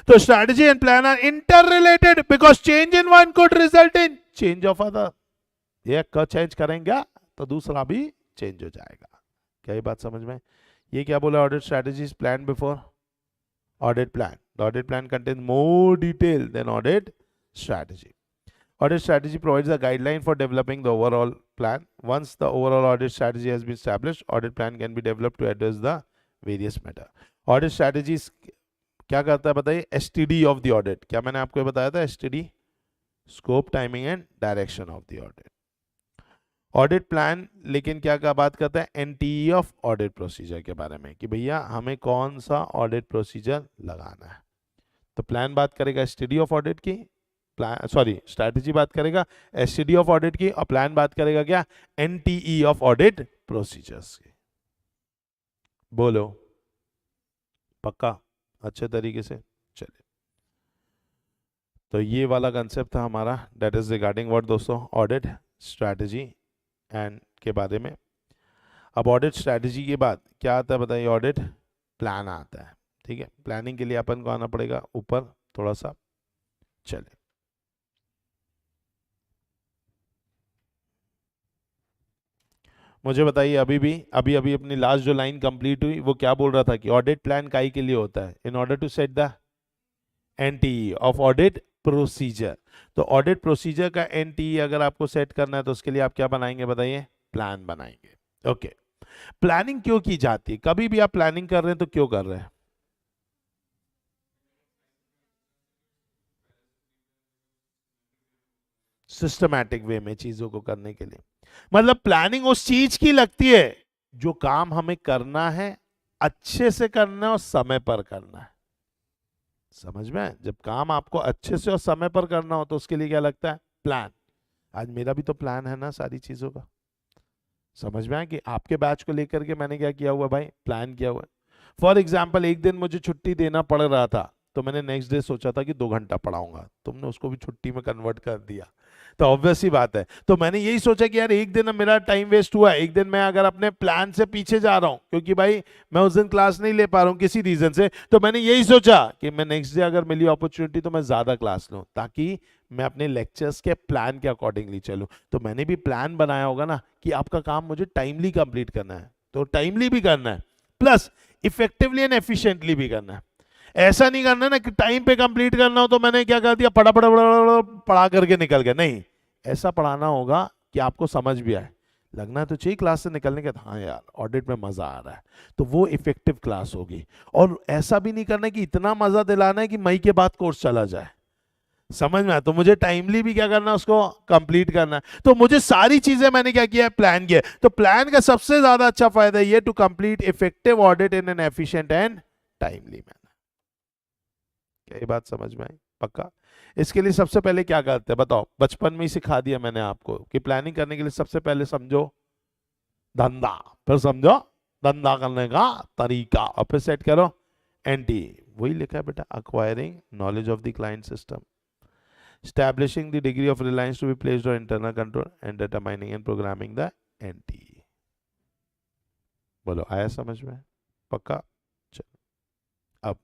तो strategy and plan are inter related because change in one could result in change of other. एक का चेंज करेंगे तो दूसरा भी चेंज हो जाएगा। क्या ये बात समझ में। ये क्या बोला, audit strategy is plan before audit plan. The audit plan contains more detail than audit strategy. Audit strategy provides a guideline for developing the overall plan. Once the overall audit strategy has been established, audit plan can be developed to address the various matter. Audit strategies क्या करता है बताइए, STD of the audit। क्या मैंने आपको बताया था, STD, scope, timing and direction of the audit. Audit plan लेकिन क्या क्या बात करता है, NTE ऑफ ऑडिट प्रोसीजर के बारे में, कि भैया हमें कौन सा ऑडिट प्रोसीजर लगाना है। तो प्लान बात करेगा STD ऑफ ऑडिट की, प्लान सॉरी स्ट्रैटेजी बात करेगा STD ऑफ ऑडिट की, और प्लान बात करेगा क्या, NTE ऑफ ऑडिट प्रोसीजर्स की। बोलो पक्का, अच्छे तरीके से। चलिए, तो ये वाला कंसेप्ट था हमारा, दैट इज रिगार्डिंग व्हाट दोस्तों, ऑडिट स्ट्रैटेजी एंड के बारे में। अब ऑडिट स्ट्रैटेजी के बाद क्या आता है बताइए, ऑडिट प्लान आता है। ठीक है, प्लानिंग के लिए अपन को आना पड़ेगा ऊपर थोड़ा सा। चलिए, मुझे बताइए, अभी अभी अपनी लास्ट जो लाइन कंप्लीट हुई वो क्या बोल रहा था कि ऑडिट प्लान काई के लिए होता है, in order to set the NTE of audit procedure. तो ऑडिट प्रोसीजर का NTE अगर आपको सेट करना है तो उसके लिए आप क्या बनाएंगे बताइए, प्लान बनाएंगे। ओके, प्लानिंग क्यों की जाती है, कभी भी आप प्लानिंग कर रहे हैं तो क्यों कर रहे हैं, सिस्टमैटिक वे में चीजों को करने के लिए। मतलब प्लानिंग उस चीज की लगती है जो काम हमें करना है, अच्छे से करना है और समय पर करना है। समझ में, जब काम आपको अच्छे से और समय पर करना हो तो उसके लिए क्या लगता है, प्लान। आज मेरा भी तो प्लान है ना सारी चीजों का। समझ में आया कि आपके बैच को लेकर के मैंने क्या किया हुआ भाई, प्लान किया हुआ है। फॉर एग्जाम्पल एक दिन मुझे छुट्टी देना पड़ रहा था तो मैंने नेक्स्ट डे सोचा था कि 2 घंटा पढ़ाऊंगा, तुमने उसको भी छुट्टी में कन्वर्ट कर दिया। तो ऑब्वियस सी बात है, तो मैंने यही सोचा कि यार एक दिन मेरा टाइम वेस्ट हुआ, एक दिन मैं अगर अपने प्लान से पीछे जा रहा हूं क्योंकि भाई मैं उस दिन क्लास नहीं ले पा रहा हूं किसी रीजन से, तो मैंने यही सोचा कि मैं नेक्स्ट डे अगर मिली अपॉर्चुनिटी तो मैं ज्यादा क्लास लूं, ताकि मैं अपने लेक्चर्स के प्लान के अकॉर्डिंगली चलूं। तो मैंने भी प्लान बनाया होगा ना कि आपका काम मुझे टाइमली कंप्लीट करना है, तो टाइमली भी करना है प्लस इफेक्टिवली एंड एफिशिएंटली भी करना है। ऐसा नहीं करना ना कि टाइम पे कंप्लीट करना हो तो मैंने क्या कर दिया, पढ़ा पढ़ा पढ़ा पढ़ा करके निकल गया। नहीं, ऐसा पढ़ाना होगा कि आपको समझ भी आए, लगना तो चाहिए क्लास से निकलने के हाँ यार ऑडिट में मजा आ रहा है, तो वो इफेक्टिव क्लास होगी। और ऐसा भी नहीं करना कि इतना मजा दिलाना है कि मई के बाद कोर्स चला जाए, समझ में आया? तो मुझे टाइमली भी क्या करना है, उसको कंप्लीट करना है। तो मुझे सारी चीजें मैंने क्या किया है, प्लान किया है। तो प्लान का सबसे ज्यादा अच्छा फायदा ये to complete effective audit in an efficient and timely manner. क्या ये बात समझ में आई? पक्का? इसके लिए सबसे पहले क्या करते हैं बताओ, बचपन में ही सिखा दिया मैंने आपको कि प्लानिंग करने के लिए सबसे पहले समझो धंधा, फिर समझो धंधा करने का तरीका, और फिर सेट करो एंटी। वही लिखा है बेटा, acquiring knowledge of the client system, establishing the degree of reliance to be placed on internal control and determining and programming the NT। बोलो आया समझ में? पक्का? चलो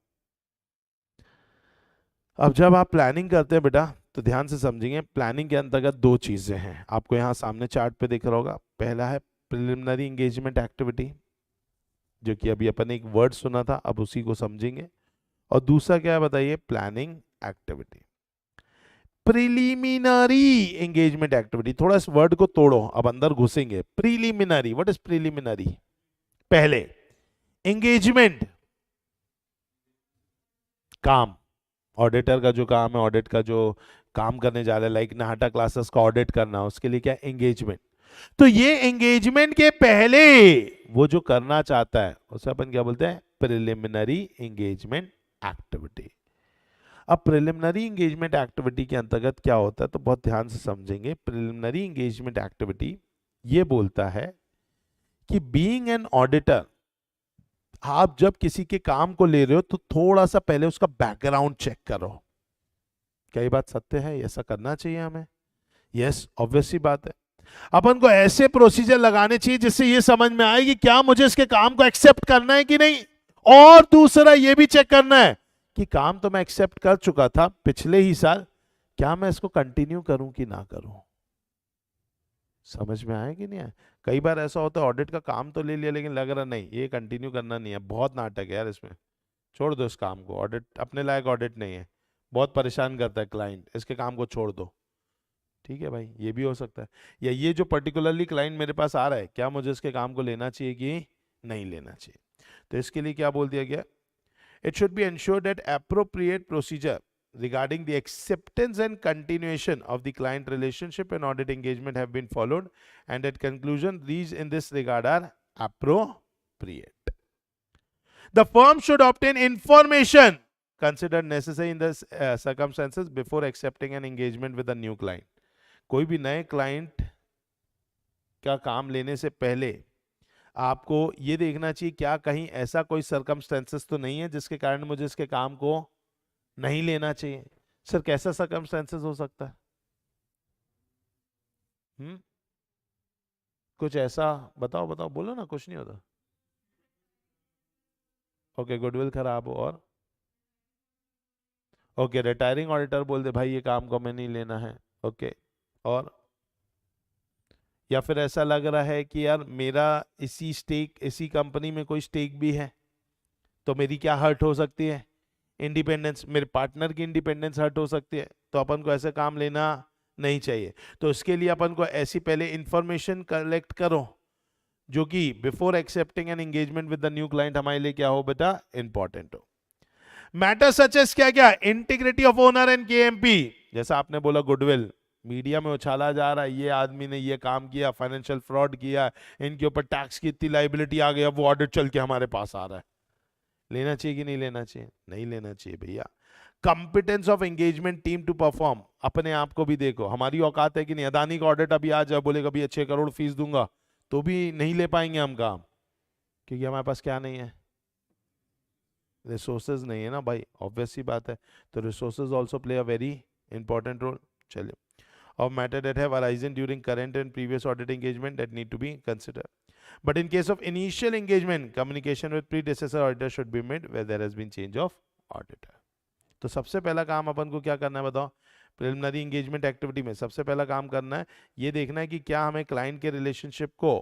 अब जब आप प्लानिंग करते हैं बेटा तो ध्यान से समझिए, प्लानिंग के अंतर्गत 2 चीजें हैं, आपको यहाँ सामने चार्ट पे दिख रहा होगा। पहला है प्रिलिमिनरी एंगेजमेंट एक्टिविटी, जो कि अभी अपन एक वर्ड सुना था, अब उसी को समझेंगे। और दूसरा क्या है बताइए, planning activity. Preliminary engagement activity, थोड़ा इस वर्ड को तोड़ो, अब अंदर घुसेंगे। Preliminary, what is preliminary? पहले। एंगेजमेंट काम, ऑडिटर का जो काम है, ऑडिट का जो काम करने जा रहा है, लाइक नाहटा क्लासेस का ऑडिट करना, उसके लिए क्या एंगेजमेंट। तो ये एंगेजमेंट के पहले वो जो करना चाहता है उसे अपन क्या बोलते हैं, प्रिलिमिनरी एंगेजमेंट एक्टिविटी। अब प्रिलिमिनरी एंगेजमेंट एक्टिविटी के अंतर्गत क्या होता है, तो बहुत ध्यान से समझेंगे। प्रिलिमिनरी एंगेजमेंट एक्टिविटी ये बोलता है कि बीइंग एन ऑडिटर, आप जब किसी के काम को ले रहे हो तो थोड़ा सा पहले उसका बैकग्राउंड चेक करो। क्या ये बात सत्य है? ऐसा करना चाहिए हमें? यस, ऑब्वियस सी बात है। अपन को ऐसे प्रोसीजर लगाने चाहिए जिससे ये समझ में आए कि क्या मुझे इसके काम को एक्सेप्ट करना है कि नहीं, और दूसरा ये भी चेक करना है कि काम तो मैं एक्सेप्ट कर चुका था पिछले ही साल, क्या मैं इसको कंटिन्यू करूं कि ना करूं। समझ में आया कि नहीं आया? कई बार ऐसा होता है ऑडिट का काम तो ले लिया लेकिन लग रहा नहीं ये कंटिन्यू करना नहीं है, बहुत नाटक है यार इसमें, छोड़ दो इस काम को, ऑडिट अपने लायक ऑडिट नहीं है, बहुत परेशान करता है क्लाइंट, इसके काम को छोड़ दो। ठीक है भाई, ये भी हो सकता है। या ये जो पर्टिकुलरली क्लाइंट मेरे पास आ रहा है, क्या मुझे इसके काम को लेना चाहिए कि नहीं लेना चाहिए। तो इसके लिए क्या बोल दिया गया, it should be ensured that appropriate procedure regarding the acceptance and continuation of the client relationship and audit engagement have been followed, and at conclusion these in this regard are appropriate. The firm should obtain information considered necessary in the circumstances before accepting an engagement with a new client. कोई भी नए client का काम लेने से पहले आपको ये देखना चाहिए क्या कहीं ऐसा कोई सर्कमस्टेंसेस तो नहीं है जिसके कारण मुझे इसके काम को नहीं लेना चाहिए। सर कैसा सर्कमस्टेंसेस हो सकता है? कुछ ऐसा बताओ बताओ, बोलो ना, कुछ नहीं होता। ओके, गुडविल खराब हो, और ओके रिटायरिंग ऑडिटर बोल दे भाई ये काम को मैं नहीं लेना है। ओके, और या फिर ऐसा लग रहा है कि यार मेरा इसी कंपनी में कोई स्टेक भी है तो मेरी क्या हर्ट हो सकती है, इंडिपेंडेंस, मेरे पार्टनर की इंडिपेंडेंस हर्ट हो सकती है, तो अपन को ऐसे काम लेना नहीं चाहिए। तो इसके लिए अपन को ऐसी पहले इंफॉर्मेशन कलेक्ट करो जो कि before accepting an engagement with the new client हमारे लिए क्या हो बेटा, इंपॉर्टेंट हो। मैटर सच एज क्या क्या, integrity of owner and KMP, जैसा आपने बोला गुडविल मीडिया में उछाला जा रहा है, ये आदमी ने ये काम किया, फाइनेंशियल फ्रॉड किया, इनके ऊपर टैक्स की इतनी लाइबिलिटी आ गई, अब वो ऑडिट चल के हमारे पास आ रहा है। लेना चाहिए कि नहीं लेना चाहिए? नहीं लेना चाहिए भैया। Competence of engagement team to perform, अपने आप को भी देखो, हमारी औकात है कि नहीं। अदानी का ऑडिट अभी आ जाए, बोलेगा भैया 6 करोड़ फीस दूंगा, तो भी नहीं ले पाएंगे हम काम, क्योंकि हमारे पास क्या नहीं है, रिसोर्सेज नहीं है ना भाई, ऑब्वियस सी बात है, तो resources also play a very important role. चलिए, of matter that have arisen during current and previous audit engagement that need to be considered. But in case of initial engagement, communication with predecessor auditor should be made where there has been change of auditor. तो सबसे पहला काम अपन को क्या करना है बताओ, preliminary engagement activity में सबसे पहला काम करना है, ये देखना है कि क्या हमें क्लाइंट के रिलेशनशिप को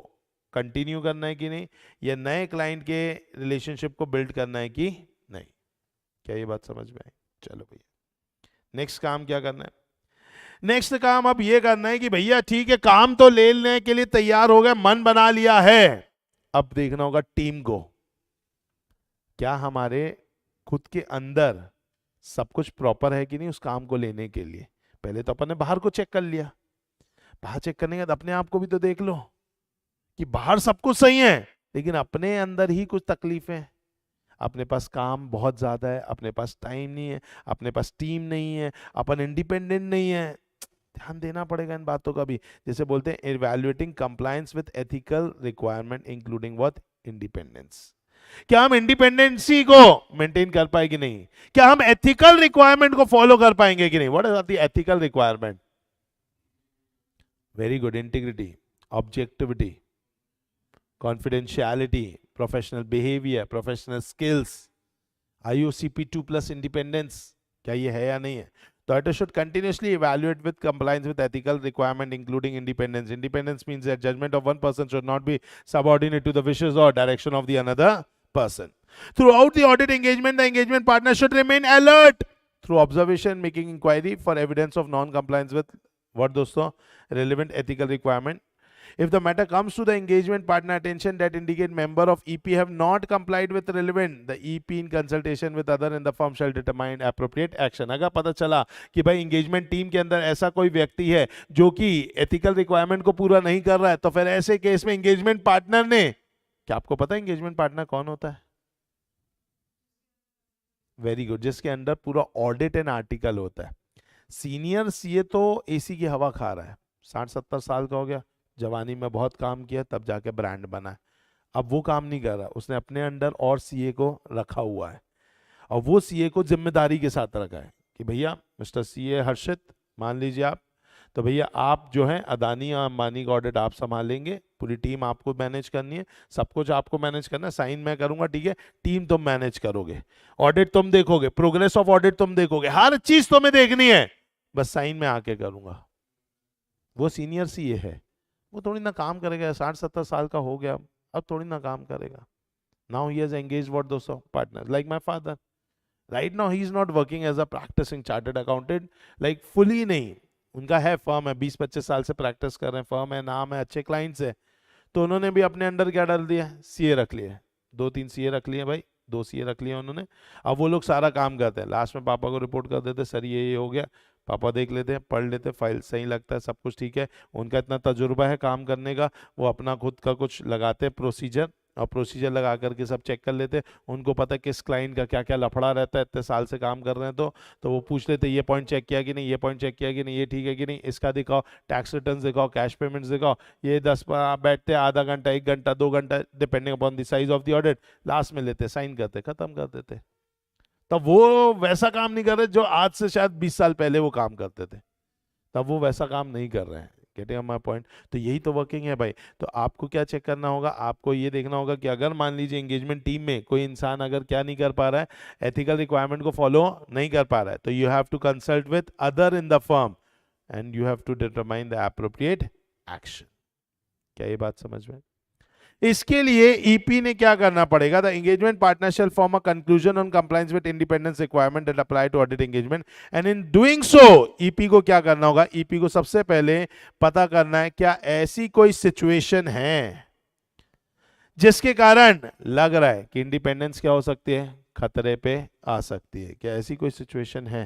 कंटिन्यू करना है कि नहीं, या नए क्लाइंट के रिलेशनशिप को बिल्ड करना है कि नहीं. क्या ये बात समझ में आई? चलो भैया, नेक्स्ट काम क्या करना है. नेक्स्ट काम अब ये करना है कि भैया ठीक है, काम तो लेने के लिए तैयार हो गए, मन बना लिया है, अब देखना होगा टीम को, क्या हमारे खुद के अंदर सब कुछ प्रॉपर है कि नहीं उस काम को लेने के लिए. पहले तो अपन ने बाहर को चेक कर लिया, बाहर चेक करने के बाद अपने आप को भी तो देख लो कि बाहर सब कुछ सही है, लेकिन अपने अंदर ही कुछ तकलीफें हैं. अपने पास काम बहुत ज्यादा है, अपने पास टाइम नहीं है, अपने पास टीम नहीं है, अपन इंडिपेंडेंट नहीं है. ध्यान देना पड़ेगा इन बातों का भी. जैसे बोलते हैं evaluating compliance with ethical requirement including what, independence. क्या हम इंडिपेंडेंसी को मेंटेन कर पाएंगे नहीं, क्या हम एथिकल रिक्वायरमेंट को फॉलो कर पाएंगे कि नहीं. What is the ethical requirement? Very good, integrity, objectivity, confidentiality, professional behavior, professional skills, IOCP2 plus independence. क्या ये है या नहीं है? The auditor should continuously evaluate with compliance with ethical requirement including independence. Independence means that judgment of one person should not be subordinate to the wishes or direction of the another person. Throughout the audit engagement, the engagement partner should remain alert through observation, making inquiry for evidence of non-compliance with what दोस्तों, relevant ethical requirement. If the matter comes to the engagement partner attention that indicate member of EP have not complied with relevant, the EP in consultation with other in the firm shall determine appropriate action. अगर पता चला कि भाई engagement team के अंदर ऐसा कोई व्यक्ति है जो कि ethical requirement को पूरा नहीं कर रहा है, तो फिर ऐसे केस में engagement partner ने, क्या आपको पता है engagement partner कौन होता है? वेरी गुड, जिसके अंदर पूरा ऑडिट एंड आर्टिकल होता है. सीनियर सीए तो एसी की हवा खा रहा है, 60-70 साल का हो गया, जवानी में बहुत काम किया, तब जाके ब्रांड बना है. अब वो काम नहीं कर रहा, उसने अपने अंडर और सीए को रखा हुआ है, और वो सीए को जिम्मेदारी के साथ रखा है कि भैया मिस्टर सीए हर्षित, मान लीजिए आप, तो भैया आप जो है अदानी या अंबानी का ऑडिट आप संभालेंगे, पूरी टीम आपको मैनेज करनी है, सब कुछ आपको मैनेज करना है, साइन मैं करूंगा ठीक है, टीम तुम मैनेज करोगे, ऑडिट तुम देखोगे, प्रोग्रेस ऑफ ऑडिट तुम देखोगे, हर चीज तुम्हें देखनी है, बस साइन में आके करूंगा. वो सीनियर सीए है, वो थोड़ी ना काम करेगा, 60-70 साल का हो गया, अब थोड़ी ना काम करेगा. Now he has engaged what दोस्तों, partner like my father. Right now he is not working as a practising chartered accountant, like fully नहीं, उनका है फर्म है, 20-25 साल से प्रैक्टिस कर रहे हैं, फर्म है, नाम है, अच्छे क्लाइंट्स है, तो उन्होंने भी अपने अंडर क्या डाल दिया, सीए रख लिए, 2-3 सीए रख लिए भाई, 2 सीए रख लिए उन्होंने. अब वो लोग सारा काम करते हैं, लास्ट में पापा को रिपोर्ट कर देते, सर ये हो गया, पापा देख लेते हैं, पढ़ लेते, फाइल सही लगता है, सब कुछ ठीक है, उनका इतना तजुर्बा है काम करने का, वो अपना खुद का कुछ लगाते हैं प्रोसीजर, और प्रोसीजर लगा करके सब चेक कर लेते हैं, उनको पता है किस क्लाइंट का क्या क्या लफड़ा रहता है, इतने साल से काम कर रहे हैं, तो वो पूछ लेते ये पॉइंट चेक किया कि नहीं, ये पॉइंट चेक किया कि नहीं, ये ठीक है कि नहीं, इसका दिखाओ, टैक्स रिटर्न दिखाओ, कैश पेमेंट्स दिखाओ, ये 10 बैठते आधा घंटा, 1 घंटा, 2 घंटा, depending upon the size of the audit, last में लेते, साइन करते, खत्म कर देते. तब वो वैसा काम नहीं कर रहे जो आज से शायद 20 साल पहले वो काम करते थे, तब वो वैसा काम नहीं कर रहे हैं. Getting my point? तो यही तो वर्किंग है भाई. तो आपको क्या चेक करना होगा, आपको ये देखना होगा कि अगर मान लीजिए एंगेजमेंट टीम में कोई इंसान अगर क्या नहीं कर पा रहा है, एथिकल रिक्वायरमेंट को फॉलो नहीं कर पा रहा है, तो you have to consult with other in the firm and you have to determine the appropriate action. क्या ये बात समझ में? इसके लिए ईपी ने क्या करना पड़ेगा, the engagement partner shall form a conclusion on compliance with independence requirement that apply to audit engagement, and in doing so EP को क्या करना होगा, ईपी को सबसे पहले पता करना है क्या ऐसी कोई सिचुएशन है जिसके कारण लग रहा है कि इंडिपेंडेंस क्या हो सकती है, खतरे पे आ सकती है. क्या ऐसी कोई सिचुएशन है?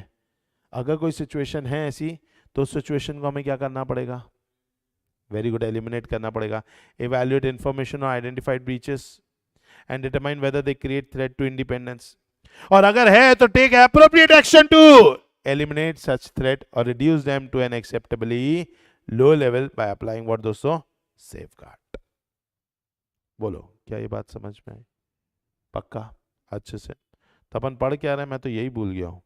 अगर कोई सिचुएशन है ऐसी, तो सिचुएशन को हमें क्या करना पड़ेगा, वेरी गुड, एलिमिनेट करना पड़ेगा. इवैल्यूएट इंफॉर्मेशन और identified breaches and determine whether they create threat to independence, और अगर है तो take appropriate action to eliminate such threat और reduce them to an acceptably low level by applying what दोस्तों, safeguard. बोलो क्या ये बात समझ में आई? पक्का अच्छे से? तो अपन पढ़ क्या रहे हैं, मैं तो यही भूल गया हूँ।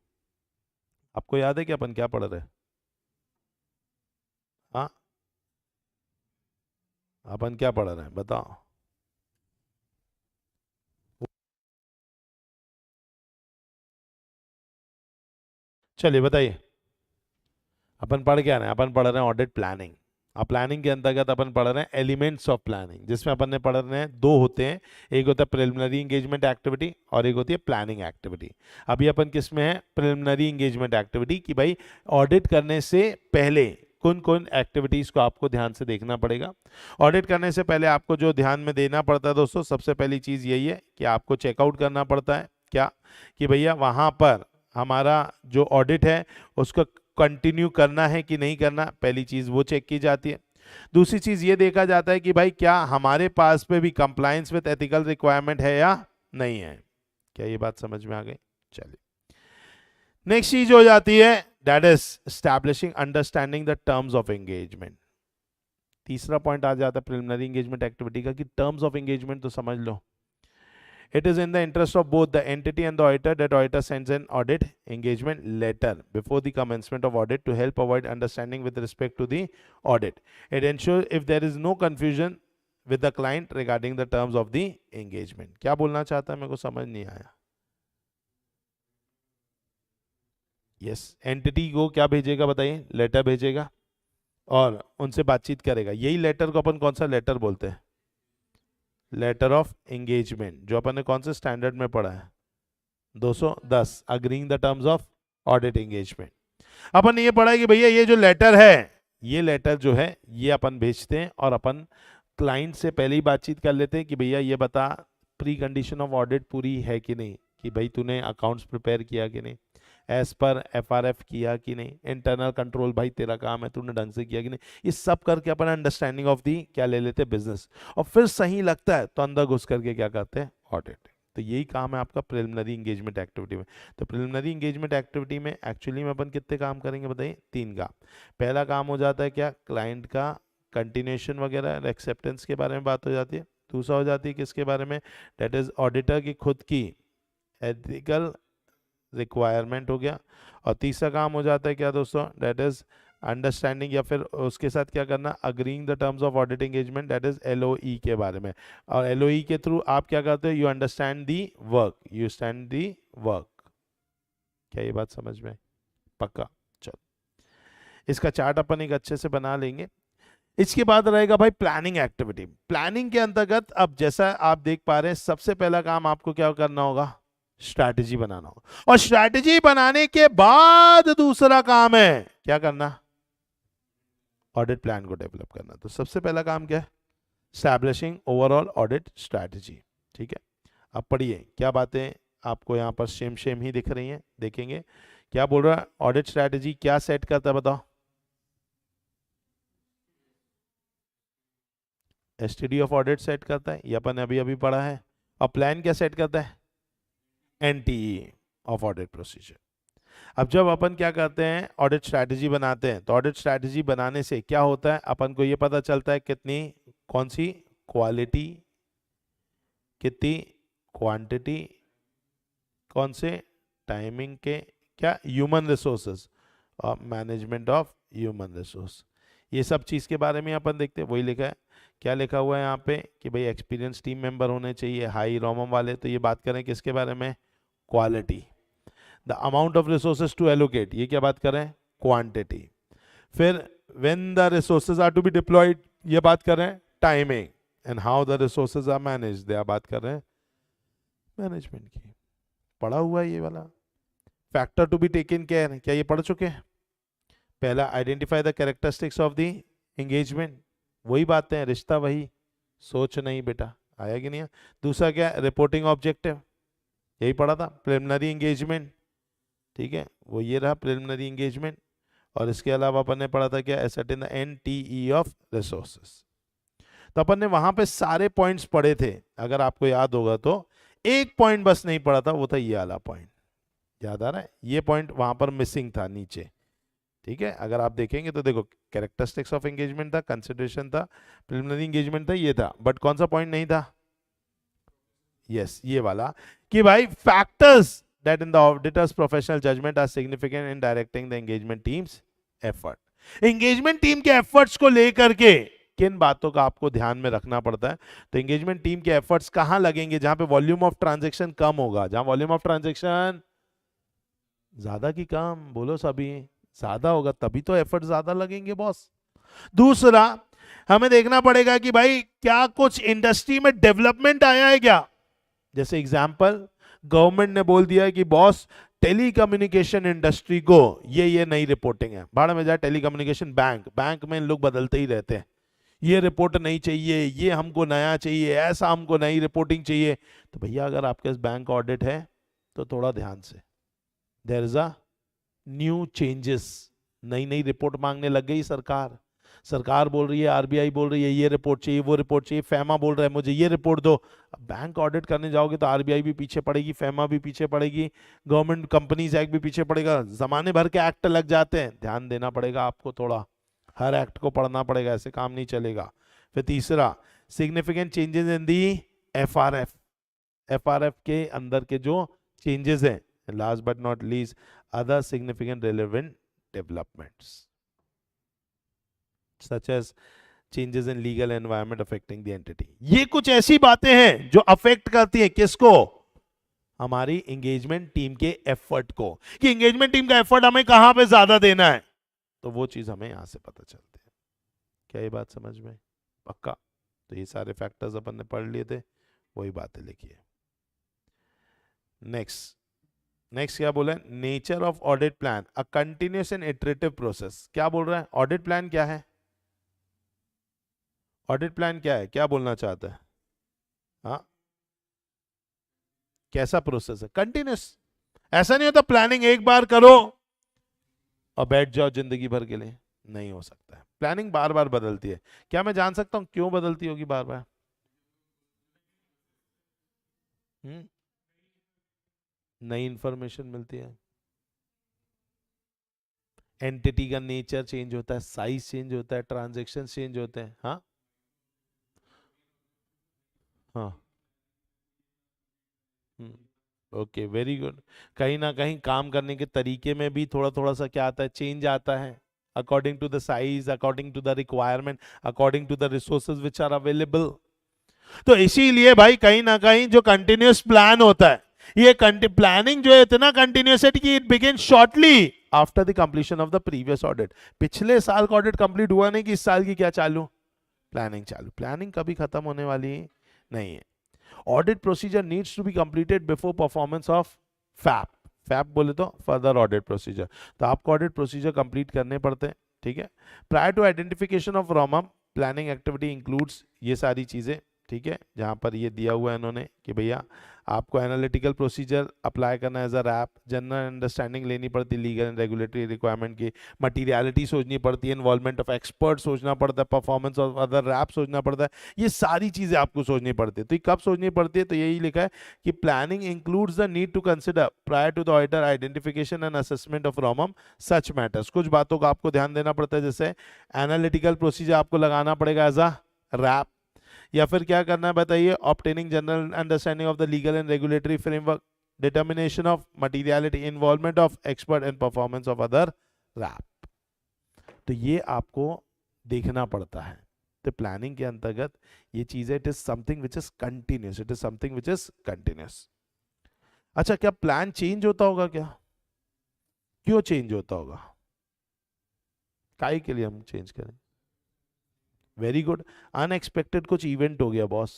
आपको याद है कि अपन क्या पढ़ रहे हैं? हाँ, अपन क्या पढ़ रहे हैं बताओ। चलिए बताइए, अपन पढ़ क्या रहे हैं? अपन पढ़ रहे हैं ऑडिट प्लानिंग। अब प्लानिंग के अंतर्गत अपन पढ़ रहे हैं एलिमेंट्स ऑफ प्लानिंग, जिसमें अपन ने पढ़ रहे हैं दो होते हैं, एक होता है प्रिलिमिनरी एंगेजमेंट एक्टिविटी और एक होती है प्लानिंग एक्टिविटी। अभी अपन किस में है? प्रिलिमिनरी एंगेजमेंट एक्टिविटी, कि भाई ऑडिट करने से पहले कौन कौन एक्टिविटीज को आपको ध्यान से देखना पड़ेगा। ऑडिट करने से पहले आपको जो ध्यान में देना पड़ता है दोस्तों, सबसे पहली चीज यही है कि आपको चेकआउट करना पड़ता है क्या, कि भैया वहां पर हमारा जो ऑडिट है उसको कंटिन्यू करना है कि नहीं करना, पहली चीज वो चेक की जाती है। दूसरी चीज ये देखा जाता है कि भाई क्या हमारे पास पे भी कंप्लायंस विद एथिकल रिक्वायरमेंट है या नहीं है। क्या ये बात समझ में आ गई? चलिए, नेक्स्ट चीज हो जाती है that is establishing understanding the terms of engagement. तीसरा पॉइंट आ जाता है प्रिलिमिनरी एंगेजमेंट एक्टिविटी का, कि टर्म्स ऑफ एंगेजमेंट तो समझ लो। It is in the interest of both the entity and the auditor that auditor sends an audit engagement letter before the commencement of audit to help avoid understanding with respect to the audit. It ensures if there is no confusion with the client regarding the terms of the engagement. क्या बोलना चाहता है मेरे को समझ नहीं आया। Yes, entity को क्या भेजेगा बताइए? लेटर भेजेगा और उनसे बातचीत करेगा। यही लेटर को अपन कौन सा लेटर बोलते हैं? लेटर ऑफ एंगेजमेंट, जो अपन ने कौन से स्टैंडर्ड में पढ़ा है? 210, agreeing the terms of audit engagement. अपन ने ये पढ़ा है कि भैया ये जो लेटर है, ये लेटर जो है ये अपन भेजते हैं और अपन क्लाइंट से पहले ही बातचीत कर लेते हैं कि भैया ये बता प्री कंडीशन ऑफ ऑडिट पूरी है कि नहीं, कि भाई तूने अकाउंट्स प्रिपेयर किया कि नहीं, एज पर एफआरएफ किया कि नहीं, इंटरनल कंट्रोल भाई तेरा काम है तूने ढंग से किया कि नहीं। ये सब करके अपन अंडरस्टैंडिंग ऑफ दी क्या ले लेते हैं? बिजनेस। और फिर सही लगता है तो अंदर घुस करके क्या करते हैं? ऑडिट। तो यही काम है आपका प्रिलिमिनरी एंगेजमेंट एक्टिविटी में। तो प्रिलिमिनरी एंगेजमेंट एक्टिविटी में एक्चुअली में अपन कितने काम करेंगे बताइए? 3 काम। पहला काम हो जाता है क्या? क्लाइंट का कंटिन्यूएशन वगैरह एक्सेप्टेंस के बारे में बात हो जाती है। दूसरा हो जाती है किसके बारे में? डेट इज ऑडिटर की खुद की एथिकल रिक्वायरमेंट हो गया। और तीसरा काम हो जाता है क्या दोस्तों? डेट इज अंडरस्टैंडिंग, या फिर उसके साथ क्या करना? Agreeing the terms of audit engagement, that is LOE के बारे में। और एलओई के थ्रू आप क्या करते हो? You understand the work, you stand the work. क्या ये बात समझ में? पक्का? चलो, इसका चार्ट अपन एक अच्छे से बना लेंगे। इसके बाद रहेगा भाई प्लानिंग एक्टिविटी। प्लानिंग के अंतर्गत अब जैसा आप देख पा रहे हैं, सबसे पहला काम आपको क्या करना होगा? स्ट्रैटेजी बनाना होगा। और स्ट्रैटेजी बनाने के बाद दूसरा काम है क्या करना? ऑडिट प्लान को डेवलप करना। तो सबसे पहला काम क्या है? Establishing overall audit strategy. ठीक है, अब पढ़िए क्या बातें आपको यहाँ पर सेम सेम ही दिख रही हैं। देखेंगे क्या बोल रहा है। ऑडिट स्ट्रैटेजी क्या सेट करता है बताओ? एसटीडी ऑफ ऑडिट सेट करता है, ये अपन अभी अभी पढ़ा है। और प्लान क्या सेट करता है? एनटीई ऑफ ऑडिट प्रोसीजर। अब जब अपन क्या करते हैं? ऑडिट स्ट्रैटेजी बनाते हैं। तो ऑडिट स्ट्रैटेजी बनाने से क्या होता है? अपन को ये पता चलता है कितनी कौन सी क्वालिटी, कितनी क्वांटिटी, कौन से टाइमिंग के, क्या ह्यूमन रिसोर्सेज और मैनेजमेंट ऑफ ह्यूमन रिसोर्स, ये सब चीज़ के बारे में अपन देखते हैं। वही लिखा है, क्या लिखा हुआ है यहाँ पे कि भाई एक्सपीरियंस टीम मेंबर होने चाहिए, हाई रोमम वाले। तो ये बात करें किसके बारे में? Quality. The amount of resources to allocate, ये क्या बात करें? क्वांटिटी। फिर when the resources are to be deployed, ये बात कर रहे हैं timing. And how the resources are manage, दे बात कर रहे हैं मैनेजमेंट की। पढ़ा हुआ है ये वाला। Factor to be taken care, क्या ये पढ़ चुके हैं? पहला identify the characteristics of the engagement, वही बातें हैं, रिश्ता वही, सोच नहीं बेटा, आया कि नहीं? दूसरा क्या? रिपोर्टिंग ऑब्जेक्टिव, यही पढ़ा था। प्रिलिमिनरी एंगेजमेंट, ठीक है, वो ये रहा प्रिलिमिनरी एंगेजमेंट। और इसके अलावा अपन ने पढ़ा था क्या? एसेटिंग द एनटीई ऑफ रिसोर्सेस। तो अपन ने वहां पे सारे पॉइंट्स पढ़े थे, अगर आपको याद होगा तो। एक पॉइंट बस नहीं पढ़ा था, वो था ये वाला पॉइंट। याद आ रहा है? ये पॉइंट वहां पर मिसिंग था नीचे। ठीक है, अगर आप देखेंगे तो देखो कैरेक्टरिस्टिक्स ऑफ एंगेजमेंट था, कंसिडरेशन था, प्रिलिमिनरी एंगेजमेंट था, ये था। बट कौन सा पॉइंट नहीं था? यस, ये वाला, कि भाई factors that in the auditor's professional judgment are significant in directing the engagement team's effort. Engagement team के एफर्ट्स को लेकर के किन बातों का आपको ध्यान में रखना पड़ता है? तो एंगेजमेंट टीम के एफर्ट्स कहां लगेंगे? जहां पे वॉल्यूम ऑफ ट्रांजैक्शन कम होगा, जहां वॉल्यूम ऑफ ट्रांजैक्शन ज्यादा की कम, बोलो सभी, ज्यादा होगा तभी तो एफर्ट ज्यादा लगेंगे बॉस। दूसरा, हमें देखना पड़ेगा कि भाई क्या कुछ इंडस्ट्री में डेवलपमेंट आया है क्या? जैसे एग्जांपल, गवर्नमेंट ने बोल दिया है कि बॉस टेलीकम्युनिकेशन इंडस्ट्री को ये नई रिपोर्टिंग है, भाड़ में जाए टेलीकम्युनिकेशन बैंक में लोग बदलते ही रहते हैं, ये रिपोर्ट नहीं चाहिए, ये हमको नया चाहिए, ऐसा हमको नई रिपोर्टिंग चाहिए। तो भैया अगर आपके पास बैंक ऑडिट है तो थोड़ा ध्यान से, there is a new changes, नई रिपोर्ट मांगने लग गई सरकार बोल रही है, आरबीआई बोल रही है ये रिपोर्ट चाहिए, वो रिपोर्ट चाहिए, फैमा बोल रहा है मुझे ये रिपोर्ट दो। अब बैंक ऑडिट करने जाओगे तो आरबीआई भी पीछे पड़ेगी, फैमा भी पीछे पड़ेगी, गवर्नमेंट कंपनीज एक्ट भी पीछे पड़ेगा, जमाने भर के एक्ट लग जाते हैं, ध्यान देना पड़ेगा आपको, थोड़ा हर एक्ट को पढ़ना पड़ेगा, ऐसे काम नहीं चलेगा। फिर तीसरा, significant changes in the FRF के अंदर के जो चेंजेस हैं। Last but not least, other significant relevant developments such as changes in legal environment affecting the entity। ये कुछ ऐसी बातें हैं जो अफेक्ट करती हैं किसको? हमारी एंगेजमेंट टीम के एफर्ट को, कि एंगेजमेंट टीम का एफर्ट हमें कहां पे ज्यादा देना है, तो वो चीज हमें यहां से पता चलती है। क्या ये बात समझ में? पक्का? तो ये सारे फैक्टर्स अपन ने पढ़ लिए थे, वही बातें लिखिए। नेक्स्ट क्या बोला है? Nature of audit plan, a continuous and iterative process. क्या बोल रहा है? ऑडिट प्लान क्या है? ऑडिट प्लान क्या है? क्या बोलना चाहता है? हाँ, कैसा प्रोसेस है? कंटिन्यूस। ऐसा नहीं होता प्लानिंग एक बार करो और बैठ जाओ जिंदगी भर के लिए, नहीं हो सकता है। प्लानिंग बार बार बदलती है। क्या मैं जान सकता हूं क्यों बदलती होगी बार बार? नई इंफॉर्मेशन मिलती है, एंटिटी का नेचर चेंज होता है, साइज चेंज होता है, ट्रांजैक्शन चेंज होते हैं। हाँ हाँ, ओके, वेरी गुड। कहीं ना कहीं काम करने के तरीके में भी थोड़ा थोड़ा सा क्या आता है? चेंज आता है, according to the size, according to the requirement, according to the resources which are available. तो इसीलिए भाई कहीं ना कहीं जो कंटिन्यूस प्लान होता है, ये प्लानिंग जो है इतना कंटिन्यूस है कि it begin shortly after the completion of the previous audit. पिछले साल का ऑडिट कंप्लीट हुआ नहीं कि इस साल की क्या चालू? प्लानिंग चालू। प्लानिंग कभी खत्म होने वाली नहीं है। Audit procedure needs to be completed before performance of FAP बोले तो फर्दर ऑडिट प्रोसीजर। तो आपको ऑडिट प्रोसीजर कंप्लीट करने पड़ते हैं, ठीक है। Prior to identification of ROMM, planning activity includes ये सारी चीजें, ठीक है। जहां पर ये दिया हुआ है इन्होंने कि भैया आपको एनालिटिकल प्रोसीजर अप्लाई करना है as a RAP, general understanding लेनी पड़ती है लीगल एंड रेगुलेटरी रिक्वायरमेंट की, मटीरियलिटी सोचनी पड़ती है, इन्वॉल्वमेंट ऑफ एक्सपर्ट सोचना पड़ता है, परफॉर्मेंस ऑफ अदर रैप सोचना पड़ता है, ये सारी चीजें आपको सोचनी पड़ती है। तो ये कब सोचनी पड़ती है? तो यही लिखा है कि planning includes the need to consider prior to the auditor identification and assessment of ROMM such matters. कुछ बातों का आपको ध्यान देना पड़ता है, जैसे एनालिटिकल प्रोसीजर आपको लगाना पड़ेगा एज अ रैप, या फिर क्या करना है बताइए? Obtaining general understanding of the legal and regulatory framework, determination of materiality, involvement of expert and performance of other RAP. तो ये आपको देखना पड़ता है। तो प्लानिंग के अंतर्गत ये चीजें, it is something which is continuous, it is something which is continuous. अच्छा, क्या प्लान चेंज होता होगा? क्या, क्यों चेंज होता होगा? काहे के लिए हम चेंज करें? वेरी गुड, अनएक्सपेक्टेड कुछ इवेंट हो गया बॉस,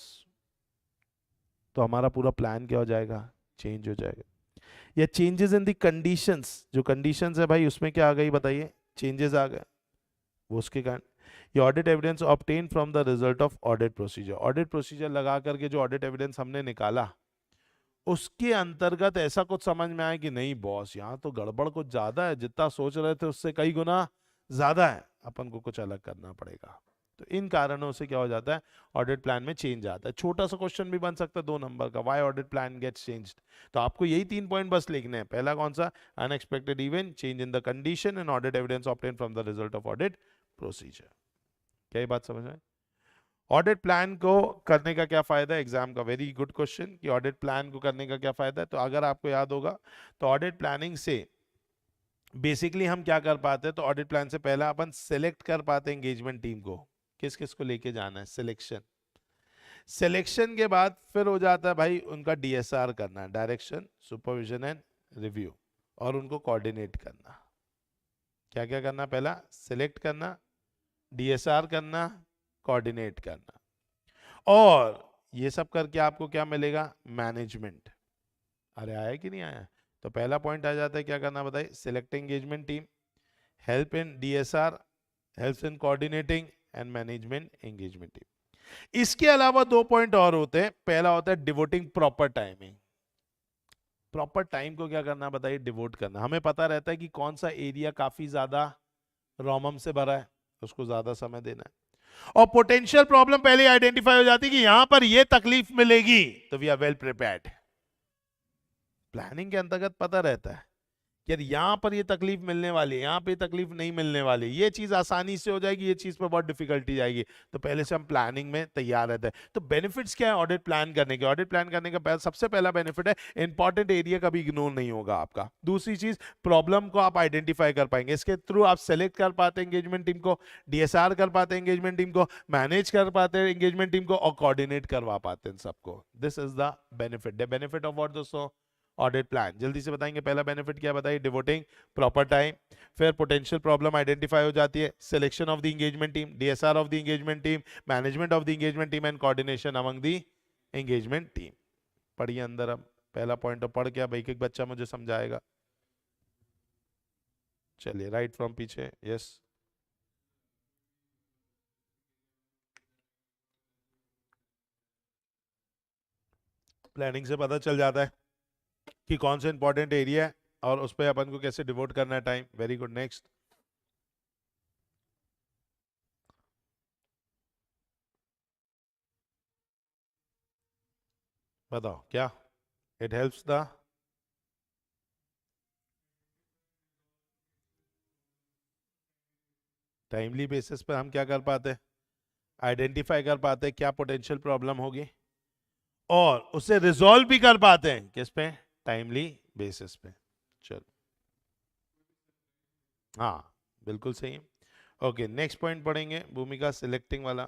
तो हमारा पूरा प्लान क्या हो जाएगा? चेंज हो जाएगा। या चेंजेस इन द कंडीशंस, जो कंडीशंस है भाई उसमें क्या आ गई बताइए? चेंजेस आ गए, वो उसके कारण। ये audit evidence obtain from the result of audit procedure, audit procedure लगा करके जो ऑडिट एविडेंस हमने निकाला उसके अंतर्गत ऐसा कुछ समझ में आया कि नहीं बॉस यहाँ तो गड़बड़ कुछ ज्यादा है, जितना सोच रहे थे उससे कई गुना ज्यादा है, अपन को कुछ अलग करना पड़ेगा। तो इन कारणों से क्या हो जाता है? ऑडिट प्लान में चेंज आता है। छोटा सा क्वेश्चन भी बन सकता है 2 नंबर का, why audit plan gets changed. तो आपको यही 3 पॉइंट बस लिखने हैं। पहला कौन सा? Unexpected event, change in the condition and audit evidence obtain from the result of audit procedure. क्या ये बात समझ में? ऑडिट प्लान को करने का क्या फायदा है, एग्जाम का वेरी गुड क्वेश्चन कि ऑडिट प्लान को करने का क्या फायदा है। तो अगर आपको याद होगा तो ऑडिट प्लानिंग से बेसिकली हम क्या कर पाते हैं, तो ऑडिट प्लान से पहला अपन सिलेक्ट कर पाते हैं एंगेजमेंट टीम को, किस किस को लेके जाना है, सिलेक्शन। सिलेक्शन के बाद फिर हो जाता है भाई उनका डीएसआर करना, डायरेक्शन सुपरविजन एंड रिव्यू, और उनको कोऑर्डिनेट करना। क्या क्या करना, पहला सिलेक्ट करना, डीएसआर करना, कोऑर्डिनेट करना, और ये सब करके आपको क्या मिलेगा, मैनेजमेंट। अरे आया कि नहीं आया, तो पहला पॉइंट आ जाता है, क्या करना बताइए, select engagement team, help in DSR, help in coordinating and management engagement team. इसके अलावा दो पॉइंट और होते हैं, पहला होता है devoting proper timing. Proper time को क्या करना बताइए, डिवोट करना। हमें पता रहता है कि कौन सा एरिया काफी ज्यादा रोमम से भरा है, उसको ज्यादा समय देना है। और पोटेंशियल प्रॉब्लम पहले आइडेंटिफाई हो जाती है कि यहां पर यह तकलीफ मिलेगी, तो we are well prepared. Planning के अंतर्गत पता रहता है यार यहाँ पर ये तकलीफ मिलने वाली है, यहाँ पे तकलीफ नहीं मिलने वाली, ये चीज आसानी से हो जाएगी, ये चीज पर बहुत डिफिकल्टी जाएगी, तो पहले से हम प्लानिंग में तैयार रहते हैं। तो बेनिफिट्स क्या है ऑडिट प्लान करने के, ऑडिट प्लान करने का सबसे पहला बेनिफिट है इंपॉर्टेंट एरिया कभी इग्नोर नहीं होगा आपका। दूसरी चीज, प्रॉब्लम को आप आइडेंटिफाई कर पाएंगे, इसके थ्रू आप सेलेक्ट कर पाते हैं एंगेजमेंट टीम को, डीएसआर कर पाते हैं एंगेजमेंट टीम को, मैनेज कर पाते हैं एंगेजमेंट टीम को, और कोऑर्डिनेट करवा पाते हैं सबको। This is the benefit, the benefit of what दोस्तों, ऑडिट प्लान। जल्दी से बताएंगे, पहला बेनिफिट क्या बताइए, डिवोटिंग प्रॉपर टाइम, फिर पोटेंशियल प्रॉब्लम आइडेंटिफाई हो जाती है, selection of the engagement team, DSR of the engagement team, management of the engagement team and coordination among the engagement team. पढ़िए अंदर, अब पहला पॉइंट तो पढ़ के अब एक एक बच्चा मुझे समझाएगा। चलिए राइट फ्रॉम पीछे, यस। प्लानिंग से पता चल जाता है कि कौन सा इंपॉर्टेंट एरिया है और उस पर अपन को कैसे डिवोट करना है टाइम। वेरी गुड, नेक्स्ट बताओ क्या, it helps the timely basis पर हम क्या कर पाते हैं, आइडेंटिफाई कर पाते हैं क्या पोटेंशियल प्रॉब्लम होगी, और उसे रिजॉल्व भी कर पाते हैं किस पे, टाइमली बेसिस पे। चलो हाँ बिल्कुल सही है। ओके नेक्स्ट पॉइंट पढ़ेंगे, भूमिका सिलेक्टिंग वाला।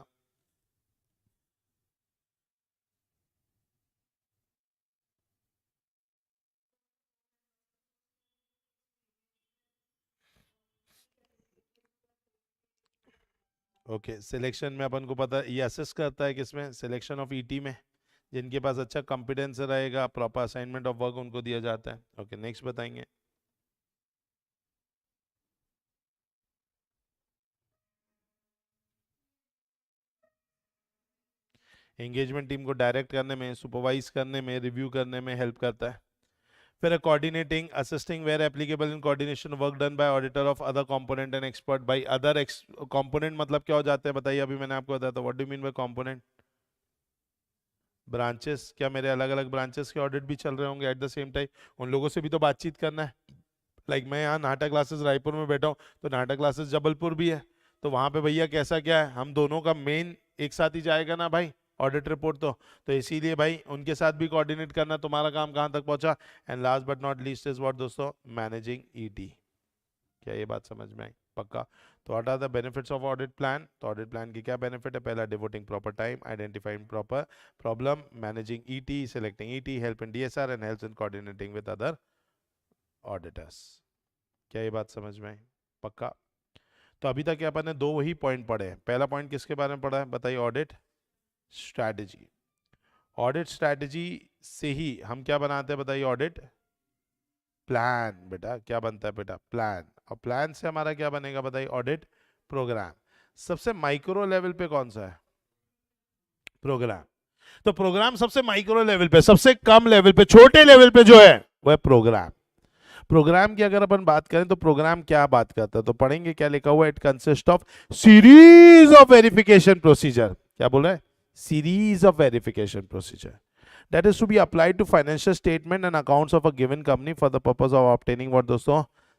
ओके सिलेक्शन में अपन को पता ये असिस्ट करता है किसमें, सिलेक्शन ऑफ ईटी में, जिनके पास अच्छा कॉम्पिटेंस रहेगा, प्रॉपर असाइनमेंट ऑफ वर्क उनको दिया जाता है। ओके नेक्स्ट बताएंगे, एंगेजमेंट टीम को डायरेक्ट करने में, सुपरवाइज करने में, रिव्यू करने में हेल्प करता है। फिर coordinating, assisting where applicable in coordination work done by auditor of other component and expert by other component. मतलब क्या हो जाते हैं बताइए, अभी मैंने आपको बताया था, what do mean by component, branches. क्या मेरे अलग अलग ब्रांचेस के ऑडिट भी चल रहे होंगे एट द सेम टाइम, उन लोगों से भी तो बातचीत करना है। लाइक मैं यहाँ नाटक क्लासेस रायपुर में बैठा हूँ, तो नाटक क्लासेस जबलपुर भी है, तो वहां पे भैया कैसा क्या है, हम दोनों का मेन एक साथ ही जाएगा ना भाई ऑडिट रिपोर्ट, तो इसीलिए भाई उनके साथ भी कोऑर्डिनेट करना, तुम्हारा काम कहाँ तक पहुंचा। And last but not least is what दोस्तों, मैनेजिंग ईटी। क्या ये बात समझ में आई, पक्का। तो what are the benefits of audit plan, तो ऑडिट प्लान की क्या बेनिफिट है, पहला devoting proper time, identifying proper problem, managing ET, selecting ET, help in DSR and help in coordinating with other auditors. क्या ये बात समझ में आई, पक्का। तो अभी तक अपन ने दो ही पॉइंट पढ़े हैं। पहला पॉइंट किसके बारे में पढ़ा है बताइए, ऑडिट स्ट्रैटेजी। ऑडिट स्ट्रैटेजी से ही हम क्या बनाते हैं बताइए, ऑडिट प्लान। बेटा क्या बनता है बेटा, प्लान। और प्लान से हमारा क्या बनेगा बताइए, ऑडिट प्रोग्राम। सबसे माइक्रो लेवल पे कौन सा है, प्रोग्राम। तो प्रोग्राम सबसे माइक्रो लेवल पे, सबसे कम लेवल पे, छोटे लेवल पे जो है वो है प्रोग्राम। प्रोग्राम की अगर अपन बात करें तो प्रोग्राम क्या बात करता है, तो पढ़ेंगे क्या लिखा हुआ है, it consist of series of verification procedure. क्या बोल रहा है, series of verification procedure that is to be applied to financial statement and accounts of a given company for the purpose of obtaining what दोस्तों,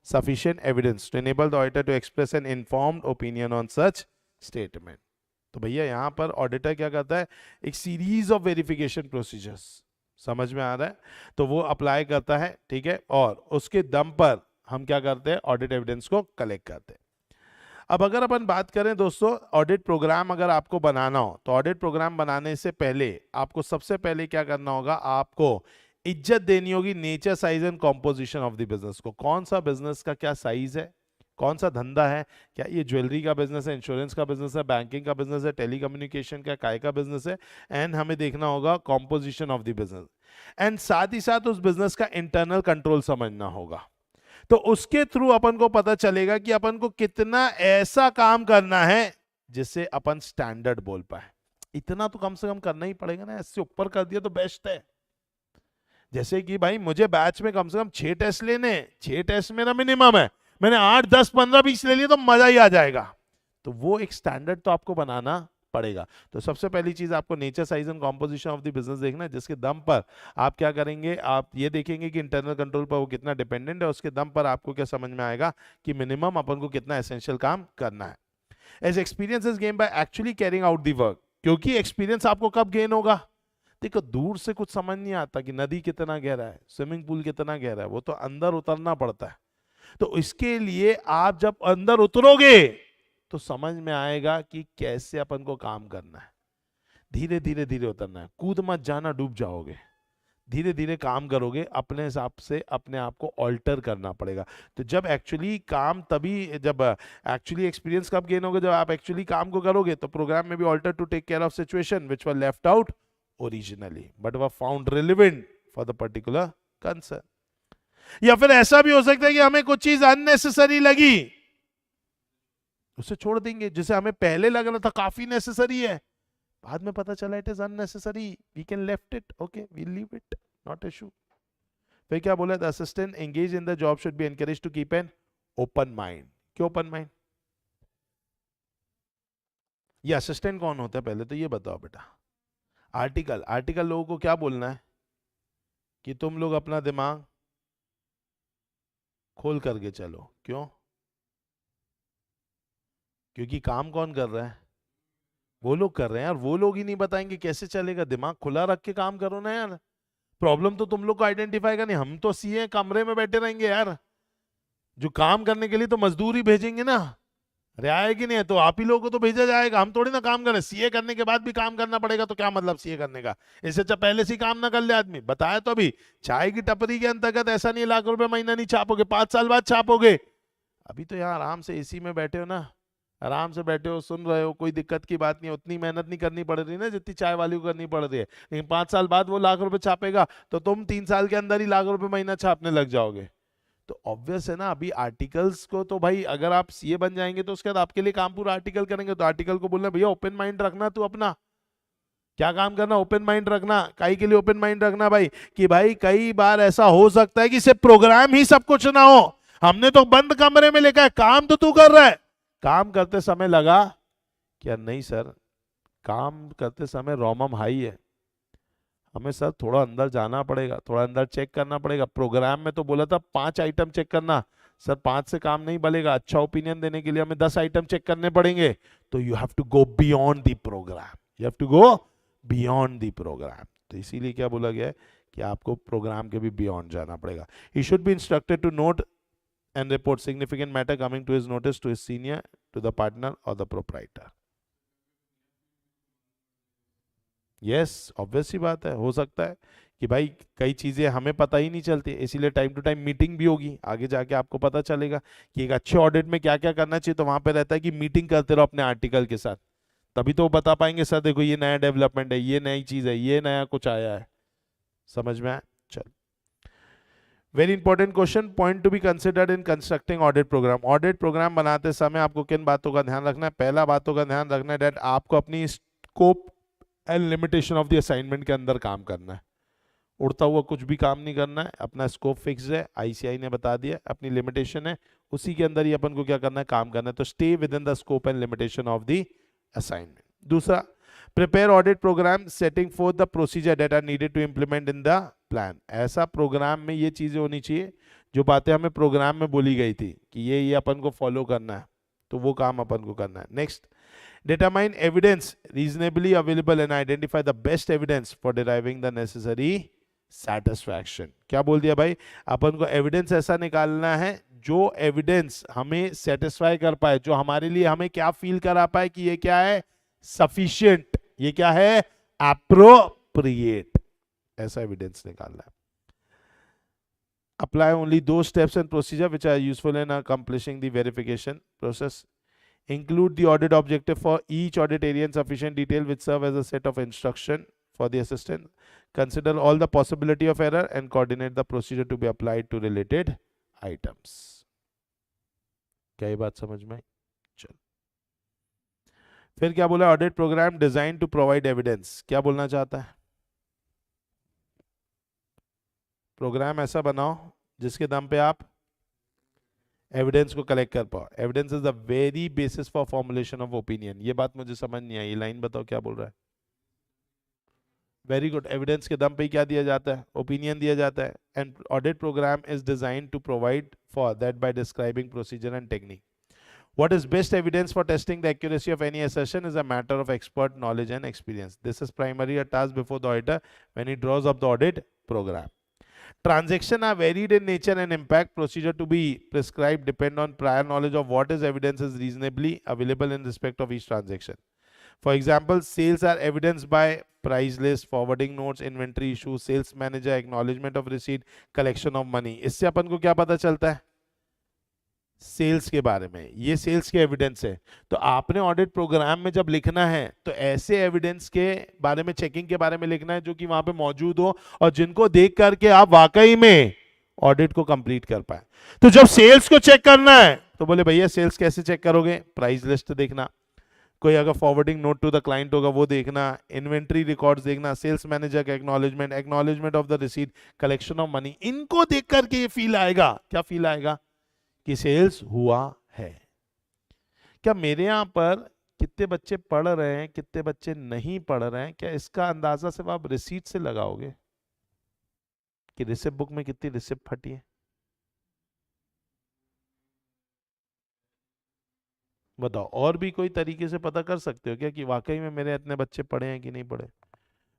sufficient evidence to enable the auditor to express an informed opinion on such statement। तो भैया यहाँ पर auditor क्या करता है, एक series of verification procedures, समझ में आ रहा है, तो वो अप्लाई करता है, ठीक है, और उसके दम पर हम क्या करते हैं, ऑडिट एविडेंस को कलेक्ट करते हैं। अब अगर अपन बात करें दोस्तों, ऑडिट प्रोग्राम अगर आपको बनाना हो, तो ऑडिट प्रोग्राम बनाने से पहले आपको सबसे पहले क्या करना होगा, आपको इज्जत देनी होगी nature, size and composition of the business को। कौन सा बिजनेस का क्या साइज है, कौन सा धंधा है, क्या ये ज्वेलरी का बिजनेस है, इंश्योरेंस का बिजनेस है, बैंकिंग का बिजनेस है, टेलीकम्युनिकेशन का, काय का बिजनेस है, एंड हमें देखना होगा composition of the business, and साथ ही साथ उस बिजनेस का इंटरनल कंट्रोल समझना होगा। तो उसके थ्रू अपन को पता चलेगा कि अपन को कितना ऐसा काम करना है जिससे अपन स्टैंडर्ड बोल पाए। इतना तो कम से कम करना ही पड़ेगा ना, इससे ऊपर कर दिया तो बेस्ट है। जैसे कि भाई मुझे बैच में कम से कम 6 टेस्ट लेने, 6 टेस्ट मेरा मिनिमम है, मैंने 8, 10, 15, 20 ले लिए तो मजा ही आ जाएगा। तो वो एक स्टैंडर्ड तो आपको बनाना पड़ेगा। तो सबसे पहली चीज आपको nature, size and composition of the business देखना है, जिसके दम पर आप क्या करेंगे, आप ये देखेंगे कि इंटरनल कंट्रोल पर वो कितना डिपेंडेंट है, उसके दम पर आपको क्या समझ में आएगा कि मिनिमम अपन को कितना एसेंशियल काम करना है। As experience is gain by actually carrying out the work. क्योंकि एक्सपीरियंस आपको कब गेन होगा, देखो दूर से कुछ समझ नहीं आता कि नदी कितना गहरा है, स्विमिंग पूल कितना गहरा है, वो तो अंदर उतरना पड़ता है। तो इसके लिए आप जब अंदर उतरोगे तो समझ में आएगा कि कैसे अपन को काम करना है। धीरे धीरे धीरे उतरना है, कूद मत जाना, डूब जाओगे। धीरे धीरे काम करोगे, अपने हिसाब से अपने आप को ऑल्टर करना पड़ेगा। तो जब एक्चुअली काम, तभी जब एक्चुअली एक्सपीरियंस कब गेन होगा, जब आप एक्चुअली काम को करोगे। तो प्रोग्राम में भी alter to take care of situation which were left out originally but were found relevant for the particular concern. या फिर ऐसा भी हो सकता है कि हमें कुछ चीज अननेसेसरी लगी, उसे छोड़ देंगे। जिसे हमें पहले लग रहा था काफी नेसेसरी है, बाद में पता चला it is unnecessary, we can left it, okay we leave it, not issue. फिर क्या बोला, the assistant engage in the job should be encourage to keep an open mind. क्यों ओपन माइंड? ये असिस्टेंट कौन होता है पहले तो ये बताओ बेटा। आर्टिकल, आर्टिकल लोगों को क्या बोलना है कि तुम लोग अपना दिमाग खोल करके चलो। क्यों? क्योंकि काम कौन कर रहा है, वो लोग कर रहे हैं यार। वो लोग ही नहीं बताएंगे कैसे चलेगा, दिमाग खुला रख के काम करो ना यार। प्रॉब्लम तो तुम लोग को आइडेंटिफाई करनी, हम तो सीए कमरे में बैठे रहेंगे यार। जो काम करने के लिए तो मजदूर ही भेजेंगे ना, अरे आएगी नहीं है तो आप ही लोगों को तो भेजा जाएगा, हम थोड़ी ना काम करें। सीए करने के बाद भी काम करना पड़ेगा तो क्या मतलब सीए करने का, इससे अच्छा पहले से ही काम ना कर ले आदमी। बताया तो अभी, चाय की टपरी के अंतर्गत ऐसा नहीं लाख रुपए महीना नहीं छापोगे, 5 साल बाद छापोगे। अभी तो यहाँ आराम से एसी में बैठे हो ना, आराम से बैठे हो, सुन रहे हो, कोई दिक्कत की बात नहीं, उतनी मेहनत नहीं करनी पड़ रही ना जितनी चाय वाली को करनी पड़ रही है। लेकिन 5 साल बाद वो लाख रुपए छापेगा तो तुम 3 साल के अंदर ही लाख रुपए महीना छापने लग जाओगे। तो ऑब्वियस है ना, अभी आर्टिकल्स को तो भाई अगर आप सीए बन जाएंगे तो उसके बाद आपके लिए काम पूरा आर्टिकल करेंगे। तो आर्टिकल को बोलना भैया ओपन माइंड रखना, तू अपना क्या काम करना, ओपन माइंड रखना। कई के लिए ओपन माइंड रखना भाई, कि भाई कई बार ऐसा हो सकता है कि सिर्फ प्रोग्राम ही सब कुछ ना हो। हमने तो बंद कमरे में लिखा है, काम तो तू कर रहा है। काम करते समय लगा क्या, नहीं सर काम करते समय रोमम हाई है, हमें सर थोड़ा अंदर जाना पड़ेगा, थोड़ा अंदर चेक करना पड़ेगा। प्रोग्राम में तो बोला था 5 आइटम चेक करना, सर 5 से काम नहीं बनेगा, अच्छा ओपिनियन देने के लिए हमें 10 आइटम चेक करने पड़ेंगे। तो you have to go beyond the programme, you have to go beyond the programme. तो इसीलिए क्या बोला गया है कि आपको प्रोग्राम के भी बियॉन्ड जाना पड़ेगा। He should be instructed to note and report significant matter coming to his notice to his senior, to the partner or the proprietor. Yes, obvious सी बात है। हो सकता है कि भाई कई चीजें हमें पता ही नहीं चलती, इसीलिए टाइम टू टाइम मीटिंग भी होगी, आगे जाके आपको पता चलेगा कि एक अच्छे ऑडिट में क्या क्या करना चाहिए। तो वहां पे रहता है कि मीटिंग करते रहो अपने आर्टिकल के साथ, तभी तो वो बता पाएंगे सर देखो ये नया डेवलपमेंट है, ये नई चीज है, ये नया कुछ आया है। समझ में आया? चल, very important question, point to be considered in constructing audit programme. Audit programme बनाते समय आपको किन बातों का ध्यान रखना है? पहला बातों का ध्यान रखना है डेट आपको अपनी scope and limitation of the assignment के अंदर काम करना है। उड़ता हुआ कुछ भी काम नहीं करना है, अपना स्कोप फिक्स है, आईसीआई ने बता दिया, अपनी लिमिटेशन है, उसी के अंदर ही अपन को क्या करना है, काम करना है। तो stay within the scope and limitation of the assignment. दूसरा, prepare audit programme setting for the procedure that are needed to implement in the plan. ऐसा प्रोग्राम में ये चीजें होनी चाहिए जो बातें हमें प्रोग्राम में बोली गई थी कि ये अपन को फॉलो करना है। तो वो काम अपन को करना है. Next, determine evidence reasonably available and identify the best evidence for deriving the necessary satisfaction. क्या बोल दिया भाई, अपन को एविडेंस ऐसा निकालना है जो एविडेंस हमें सेटिस्फाई कर पाए, जो हमारे लिए हमें क्या फील करा पाए कि ये क्या है, सफिशिएंट, ये क्या है, एप्रोप्रिएट, ऐसा एविडेंस निकालना है. Apply only those steps and procedure which are useful in accomplishing the verification process. Include the audit objective for each audit area in sufficient detail which serve as a set of instruction for the assistant. Consider all the possibility of error and coordinate the procedure to be applied to related items. क्या ये बात समझ में आई? चलो, फिर क्या बोला, audit programme design to provide evidence. क्या बोलना चाहता है, प्रोग्राम ऐसा बनाओ जिसके दम पे आप एविडेंस को कलेक्ट कर पाओ. Evidence is the very basis for formulation of opinion. ये बात मुझे समझ नहीं आई, लाइन बताओ क्या बोल रहा है. Very good. एविडेंस के दम पे क्या दिया जाता है, ओपिनियन दिया जाता है. And audit programme is design to provide for that by describing procedure and technique. What is best evidence for testing the accuracy of any assertion is a matter of expert knowledge and experience. This is primarily a task before the auditor when he draws up the audit program. Transactions are varied in nature and impact. Procedure to be prescribed depend on prior knowledge of what is evidence is reasonably available in respect of each transaction. For example, sales are evidenced by price list, forwarding notes, inventory issue, sales manager, acknowledgement of receipt, collection of money. इससे अपन को क्या पता चलता है, sales के बारे में. ये सेल्स के एविडेंस है. तो आपने ऑडिट प्रोग्राम में जब लिखना है तो ऐसे एविडेंस के बारे में, चेकिंग के बारे में लिखना है जो कि वहां पे मौजूद हो और जिनको देख करके आप वाकई में ऑडिट को कंप्लीट कर पाए. तो जब सेल्स को चेक करना है तो बोले भैया सेल्स कैसे चेक करोगे, प्राइस लिस्ट देखना, कोई अगर forwarding note to the client होगा वो देखना, इन्वेंट्री रिकॉर्ड्स देखना, सेल्स मैनेजर का acknowledgement of the receipt, collection of money. इनको देख करके ये फील आएगा, क्या फील आएगा कि सेल्स हुआ है. क्या मेरे यहां पर कितने बच्चे पढ़ रहे हैं, कितने बच्चे नहीं पढ़ रहे हैं, क्या इसका अंदाजा सिर्फ आप रिसीट से लगाओगे कि रिसिप्ट बुक में कितनी रिसिप्ट फटी है? बताओ, और भी कोई तरीके से पता कर सकते हो क्या कि वाकई में मेरे इतने बच्चे पढ़े हैं कि नहीं पढ़े?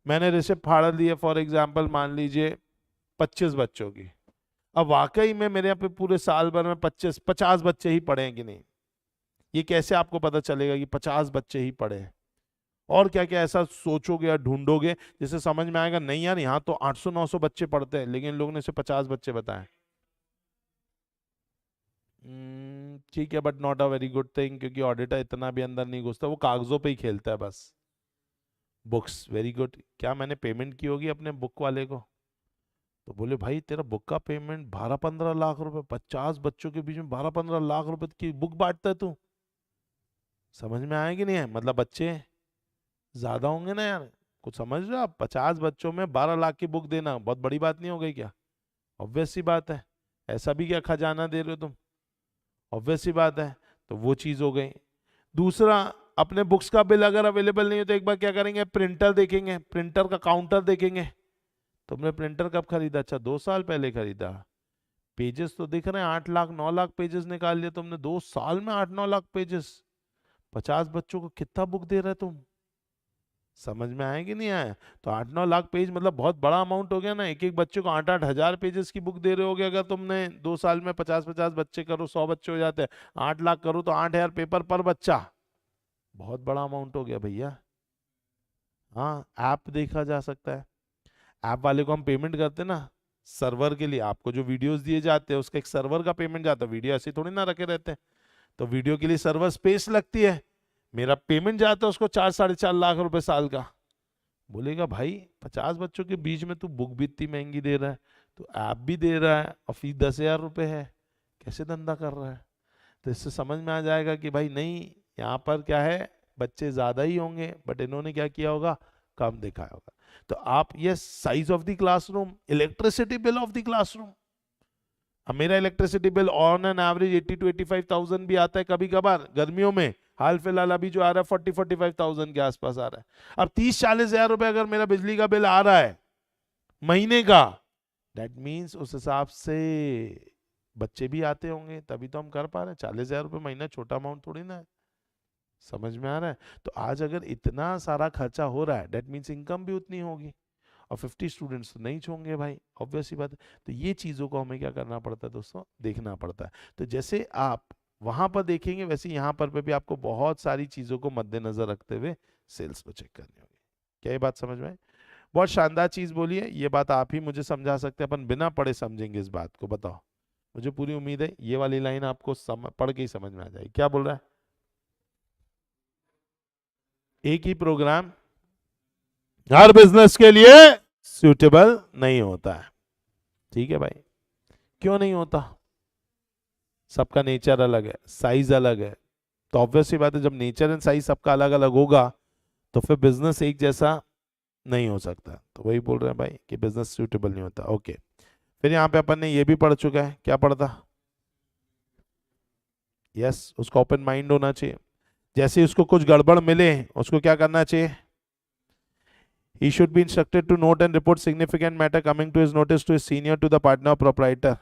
मैंने रिसिप्ट फाड़ दी है फॉर एग्जाम्पल मान लीजिए 25 बच्चों की. अब वाकई में मेरे यहाँ पे पूरे साल भर में 50 बच्चे ही पढ़े हैं कि नहीं, ये कैसे आपको पता चलेगा कि 50 बच्चे ही पढ़े हैं? और क्या क्या ऐसा सोचोगे या ढूंढोगे जिससे समझ में आएगा नहीं यार यहाँ तो 800-900 बच्चे पढ़ते हैं लेकिन लोग ने सिर्फ 50 बच्चे बताए. ठीक है, but not a very good thing, क्योंकि ऑडिटर इतना भी अंदर नहीं घुसता, वो कागजों पे ही खेलता है बस. Books, very good. क्या मैंने पेमेंट की होगी अपने बुक वाले को? तो बोले भाई तेरा बुक का पेमेंट 12-15 लाख रुपए, 50 बच्चों के बीच में 12-15 लाख रुपए की बुक बांटता है तू. समझ में आया कि नहीं है? मतलब बच्चे ज्यादा होंगे ना यार, कुछ समझ रहे हो आप? 50 बच्चों में 12 लाख की बुक देना बहुत बड़ी बात नहीं हो गई क्या? ऑब्वियस सी बात है. ऐसा भी क्या खजाना दे रहे हो तुम? ऑब्वियस सी बात है. तो वो चीज हो गई. दूसरा, अपने बुक्स का बिल अगर अवेलेबल नहीं है तो एक बार क्या करेंगे, प्रिंटर देखेंगे, प्रिंटर का काउंटर देखेंगे. तुमने प्रिंटर कब खरीदा? अच्छा 2 साल पहले खरीदा. पेजेस तो दिख रहे हैं 8 लाख 9 लाख पेजेस निकाल लिए तुमने 2 साल में. 8-9 लाख पेजेस, 50 बच्चों को कितना बुक दे रहे तुम? समझ में आया कि नहीं आया? तो 8-9 लाख पेज मतलब बहुत बड़ा अमाउंट हो गया ना. एक एक बच्चे को 8-8 हजार पेजेस की बुक दे रहे होगे. अगर तुमने 2 साल में 50-50 बच्चे करो, 100 बच्चे हो जाते हैं, 8 लाख करो तो 8,000 पेपर पर बच्चा, बहुत बड़ा अमाउंट हो गया भैया. हाँ, ऐप देखा जा सकता है. ऐप वाले को हम पेमेंट करते हैं ना सर्वर के लिए, आपको जो वीडियोस दिए जाते हैं उसका एक सर्वर का पेमेंट जाता है. वीडियो ऐसे थोड़ी ना रखे रहते हैं, तो वीडियो के लिए सर्वर स्पेस लगती है. मेरा पेमेंट जाता है उसको 4-4.5 लाख रुपए साल का. बोलेगा भाई 50 बच्चों के बीच में तू बुक भी इतनी महंगी दे रहा है, तो ऐप भी दे रहा है और फीस 10,000 रुपए है, कैसे धंधा कर रहा है? तो इससे समझ में आ जाएगा कि भाई नहीं, यहाँ पर क्या है, बच्चे ज्यादा ही होंगे बट इन्होंने क्या किया होगा, कम दिखाया होगा. तो आप ये size of the classroom, electricity bill of the classroom. अब मेरा electricity bill on an average 80 to 85,000 भी आता है कभी कभार गर्मियों में. हाल फिलहाल अभी जो आ रहा है 40-45,000 के आसपास आ रहा है. अब 30-40 हजार रुपए अगर मेरा बिजली का बिल आ रहा है महीने का, दैट मीन्स उस हिसाब से बच्चे भी आते होंगे तभी तो हम कर पा रहे हैं। 40,000 रुपये महीना छोटा अमाउंट थोड़ी ना है। समझ में आ रहा है? तो आज अगर इतना सारा खर्चा हो रहा है, डेट मीन्स इनकम भी उतनी होगी, और 50 स्टूडेंट्स तो नहीं होंगे भाई, ऑब्वियस ही बात है। तो ये चीज़ों को हमें क्या करना पड़ता है दोस्तों, देखना पड़ता है। तो जैसे आप वहां पर देखेंगे वैसे यहाँ पर भी आपको बहुत सारी चीज़ों को मद्देनजर रखते हुए सेल्स को चेक करनी होगी। क्या ये बात समझ में आई? बहुत शानदार चीज़ बोली है, ये बात आप ही मुझे समझा सकते हैं, अपन बिना पढ़े समझेंगे इस बात को। बताओ, मुझे पूरी उम्मीद है ये वाली लाइन आपको पढ़ के ही समझ में आ जाएगी। क्या बोल रहा है? एक ही प्रोग्राम हर बिजनेस के लिए सूटेबल नहीं होता है। ठीक है भाई, क्यों नहीं होता? सबका नेचर अलग है, साइज अलग है। तो ऑब्वियस सी बात है, जब नेचर एंड साइज सबका अलग अलग होगा तो फिर बिजनेस एक जैसा नहीं हो सकता। तो वही बोल रहे हैं भाई कि बिजनेस सूटेबल नहीं होता। ओके, फिर यहाँ पे अपन ने ये भी पढ़ चुका है, क्या पढ़ता? यस, उसका ओपन माइंड होना चाहिए। जैसे ही उसको कुछ गड़बड़ मिले उसको क्या करना चाहिए? He should be instructed to note and report significant matter coming to his notice to his senior, to the partner or proprietor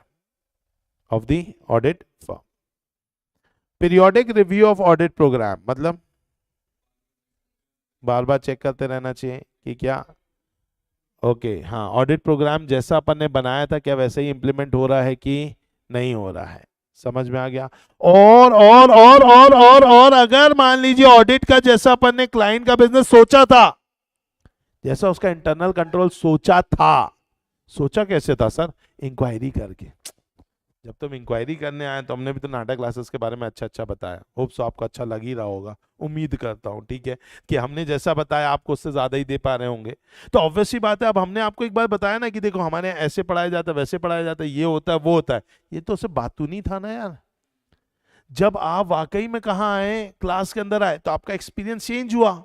of the audit firm. Periodic review of audit program मतलब बार बार check करते रहना चाहिए कि क्या okay हाँ audit programme जैसा अपन ने बनाया था क्या वैसे ही इंप्लीमेंट हो रहा है कि नहीं हो रहा है। समझ में आ गया? और अगर मान लीजिए ऑडिट का जैसा अपन ने क्लाइंट का बिजनेस सोचा था, जैसा उसका इंटरनल कंट्रोल सोचा था, सोचा कैसे था सर? इंक्वायरी करके। जब तुम इंक्वायरी करने आए तो हमने भी तो नाटक क्लासेस के बारे में अच्छा अच्छा बताया, होप सो आपको अच्छा लग ही रहा होगा, उम्मीद करता हूँ। ठीक है कि हमने जैसा बताया आपको उससे ज्यादा ही दे पा रहे होंगे। तो ऑब्वियस ही बात है, अब हमने आपको एक बार बताया ना कि देखो हमारे यहाँ ऐसे पढ़ाया जाता है, वैसे पढ़ाया जाता है, ये होता है वो होता है, ये तो उसे बातू नहीं था ना यार। जब आप वाकई में कहाँ आए, क्लास के अंदर आए, तो आपका एक्सपीरियंस चेंज हुआ।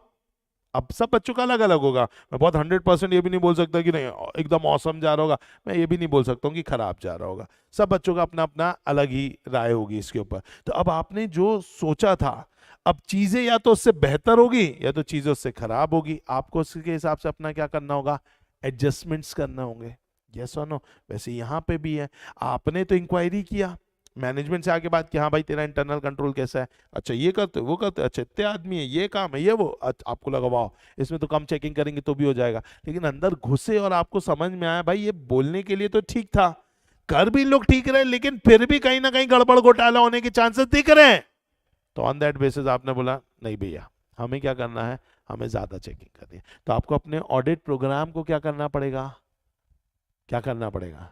अब सब बच्चों का अलग अलग होगा, मैं बहुत 100% ये भी नहीं बोल सकता कि नहीं एकदम औसम जा रहा होगा, मैं ये भी नहीं बोल सकता हूँ कि खराब जा रहा होगा। सब बच्चों का अपना अपना अलग ही राय होगी इसके ऊपर। तो अब आपने जो सोचा था, अब चीजें या तो उससे बेहतर होगी या तो चीजें उससे खराब होगी, आपको उसके हिसाब से अपना क्या करना होगा? एडजस्टमेंट्स करना होंगे। यस और नो? वैसे यहाँ पे भी है, आपने तो इंक्वायरी किया मैनेजमेंट से आके बात कि हाँ भाई तेरा इंटरनल कंट्रोल कैसा है, अच्छा ये करते वो करते, अच्छा इतने आदमी है, ये काम है, ये वो, आपको लगा वाह इसमें तो कम चेकिंग करेंगे तो भी हो जाएगा। लेकिन अंदर घुसे और आपको समझ में आया भाई ये बोलने के लिए तो ठीक था, कर भी लोग ठीक रहे, लेकिन फिर भी कहीं ना कहीं गड़बड़ घोटाला होने के चांसेस दिख रहे हैं। तो ऑन दैट बेसिस आपने बोला नहीं भैया हमें क्या करना है, हमें ज्यादा चेकिंग करनी है। तो आपको अपने ऑडिट प्रोग्राम को क्या करना पड़ेगा? क्या करना पड़ेगा?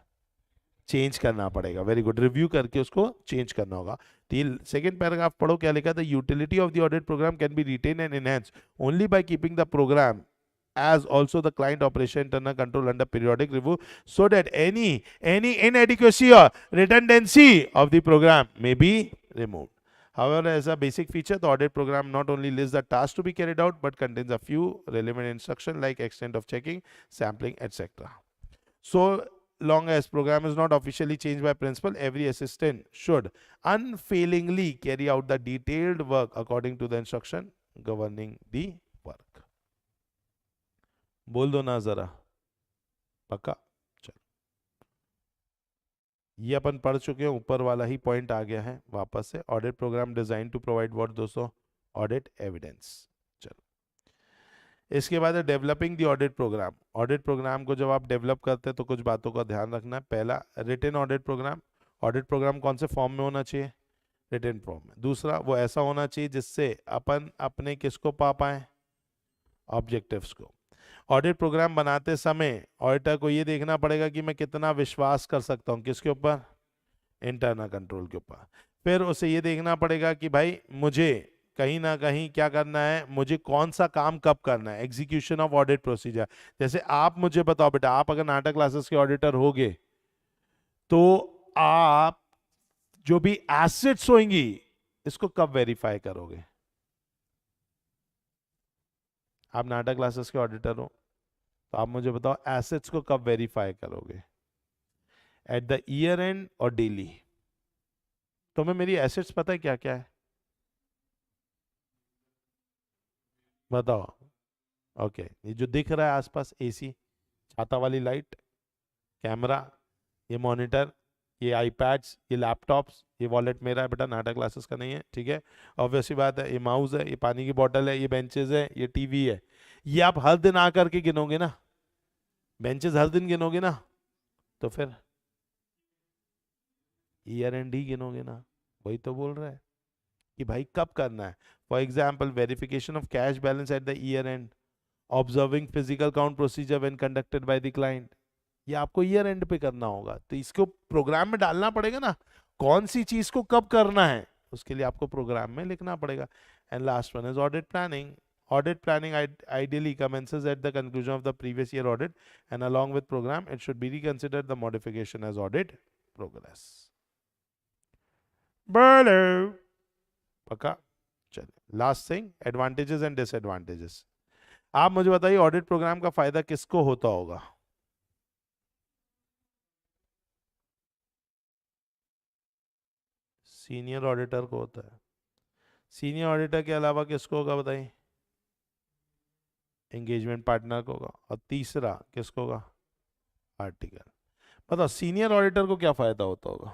चेंज करना पड़ेगा। वेरी गुड, रिव्यू करके उसको चेंज करना होगा। सेकंड पैराग्राफ पढ़ो, क्या लिखा था? Utility of the audit programme can be retain and enhance only by keeping the programme as also the client operation internal control under periodic review, so that any inadequacy or redundancy of the program may be removed. However, as a basic feature, the audit program not only lists the tasks to be carried out but contains a few relevant instructions like extent of checking, sampling, etc. So long as program is not officially changed by principal, every assistant should unfailingly carry out the detailed work according to the instruction governing the work. बोल दो ना जरा, पक्का? चलो, ये अपन पढ़ चुके हैं, ऊपर वाला ही पॉइंट आ गया है वापस से। Audit programme design to provide what दोस्तों? Audit evidence. चलो, इसके बाद है developing the audit programme. Audit programme को जब आप डेवलप करते हैं तो कुछ बातों का ध्यान रखना है। पहला, written audit programme. Audit programme कौन से फॉर्म में होना चाहिए? रिटन फॉर्म में। दूसरा, वो ऐसा होना चाहिए जिससे अपन अपने किसको पा पाए? ऑब्जेक्टिव्स को। ऑडिट प्रोग्राम बनाते समय ऑडिटर को ये देखना पड़ेगा कि मैं कितना विश्वास कर सकता हूँ, किसके ऊपर? इंटरनल कंट्रोल के ऊपर। फिर उसे ये देखना पड़ेगा कि भाई मुझे कहीं ना कहीं क्या करना है, मुझे कौन सा काम कब करना है, एग्जीक्यूशन ऑफ ऑडिट प्रोसीजर। जैसे आप मुझे बताओ बेटा, आप अगर नाटक क्लासेस के ऑडिटर होगे तो आप जो भी एसेट्स होंगी इसको कब वेरीफाई करोगे? आप नाटक क्लासेस के ऑडिटर हो तो आप मुझे बताओ एसेट्स को कब वेरीफाई करोगे? एट द ईयर एंड और डेली? तुम्हें मेरी एसेट्स पता है क्या क्या है? बताओ। ओके, ये जो दिख रहा है आसपास, एसी, छाता वाली लाइट, कैमरा, ये मॉनिटर, ये आईपैड्स, ये लैपटॉप्स, ये वॉलेट मेरा है बेटा, नाटक क्लासेस का नहीं है, ठीक है। ऑब्वियस सी बात है, ये माउस है, ये पानी की बोतल है, ये बेंचेस है, ये टीवी है। ये आप हर दिन आकर के गिनोगे ना, बेंचेस हर दिन गिनोगे ना, तो फिर ईयर एंड ही गिनोगे ना। वही तो बोल रहा है कि भाई कब करना है। For example verification of cash balance at the year and, observing physical count procedure when conducted by the client, ये आपको ईयर एंड पे करना होगा। तो इसको प्रोग्राम में डालना पड़ेगा ना, कौन सी चीज को कब करना है, उसके लिए आपको प्रोग्राम में लिखना पड़ेगा। And last one is audit planning. Audit planning ideally commences at the conclusion of the previous year audit, and along with program, it should be reconsidered the modification as audit progress. बोलो पक्का। चलिए last thing, advantages and disadvantages. आप मुझे बताइए audit programme का फायदा किसको होता होगा? सीनियर ऑडिटर को होता है। सीनियर ऑडिटर के अलावा किसको होगा बताइए? एंगेजमेंट पार्टनर को होगा। और तीसरा किसको होगा? आर्टिकल। बताओ सीनियर ऑडिटर को क्या फायदा होता होगा?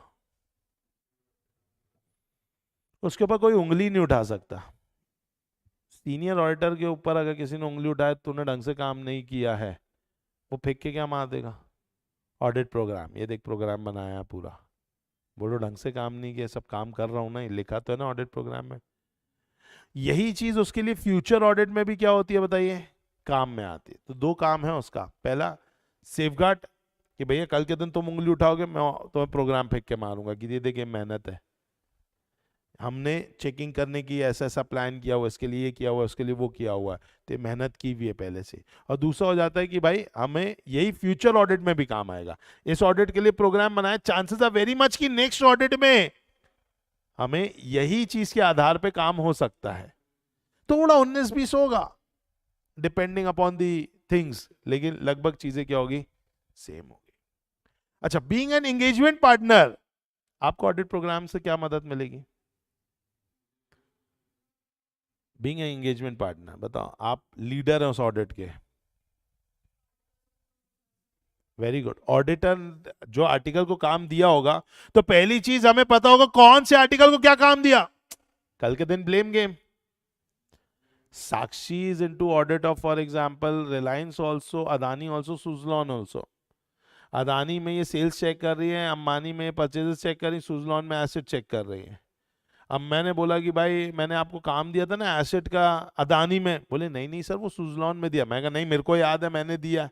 उसके ऊपर कोई उंगली नहीं उठा सकता। सीनियर ऑडिटर के ऊपर अगर किसी ने उंगली उठाया, तूने ढंग से काम नहीं किया है, वो फेंक के क्या मार देगा? ऑडिट प्रोग्राम, ये देख प्रोग्राम बनाया पूरा, बोलो ढंग से काम नहीं किया, सब काम कर रहा हूं ना, ये लिखा तो है ना ऑडिट प्रोग्राम में। यही चीज उसके लिए फ्यूचर ऑडिट में भी क्या होती है बताइए? काम में आती है। तो दो काम है उसका, पहला सेफगार्ड कि भैया कल के दिन तुम उंगली उठाओगे मैं तुम्हें प्रोग्राम फेंक के मारूंगा कि ये देखिए मेहनत है, हमने चेकिंग करने की ऐसा ऐसा प्लान किया हुआ, इसके लिए किया हुआ, उसके लिए वो किया हुआ है, तो मेहनत की हुई है पहले से। और दूसरा हो जाता है कि भाई हमें यही फ्यूचर ऑडिट में भी काम आएगा, इस ऑडिट के लिए प्रोग्राम बनाए, चांसेस आर वेरी मच कि नेक्स्ट ऑडिट में हमें यही चीज के आधार पे काम हो सकता है। थोड़ा 19-20 होगा डिपेंडिंग अपॉन दी थिंग्स, लेकिन लगभग चीजें क्या होगी? सेम होगी। अच्छा, बीइंग एन एंगेजमेंट पार्टनर, आपको ऑडिट प्रोग्राम से क्या मदद मिलेगी? बीइंग एन एंगेजमेंट पार्टनर, बताओ आप लीडर हैं उस ऑडिट के, वेरी गुड। ऑडिटर जो आर्टिकल को काम दिया होगा, तो पहली चीज हमें पता होगा कौन से आर्टिकल को क्या काम दिया। कल के दिन blame game, Sakshi is into audit of for example Reliance also, Adani also, Suzlon also. Adani में ये सेल्स चेक कर रही है, अंबानी में परचेजेस चेक कर रही है, सुजलॉन में एसेट चेक कर रही है। अब मैंने बोला कि भाई मैंने आपको काम दिया था ना एसेट का अदानी में, बोले नहीं नहीं सर वो सुजलॉन में दिया। मैं कहा नहीं मेरे को याद है मैंने दिया।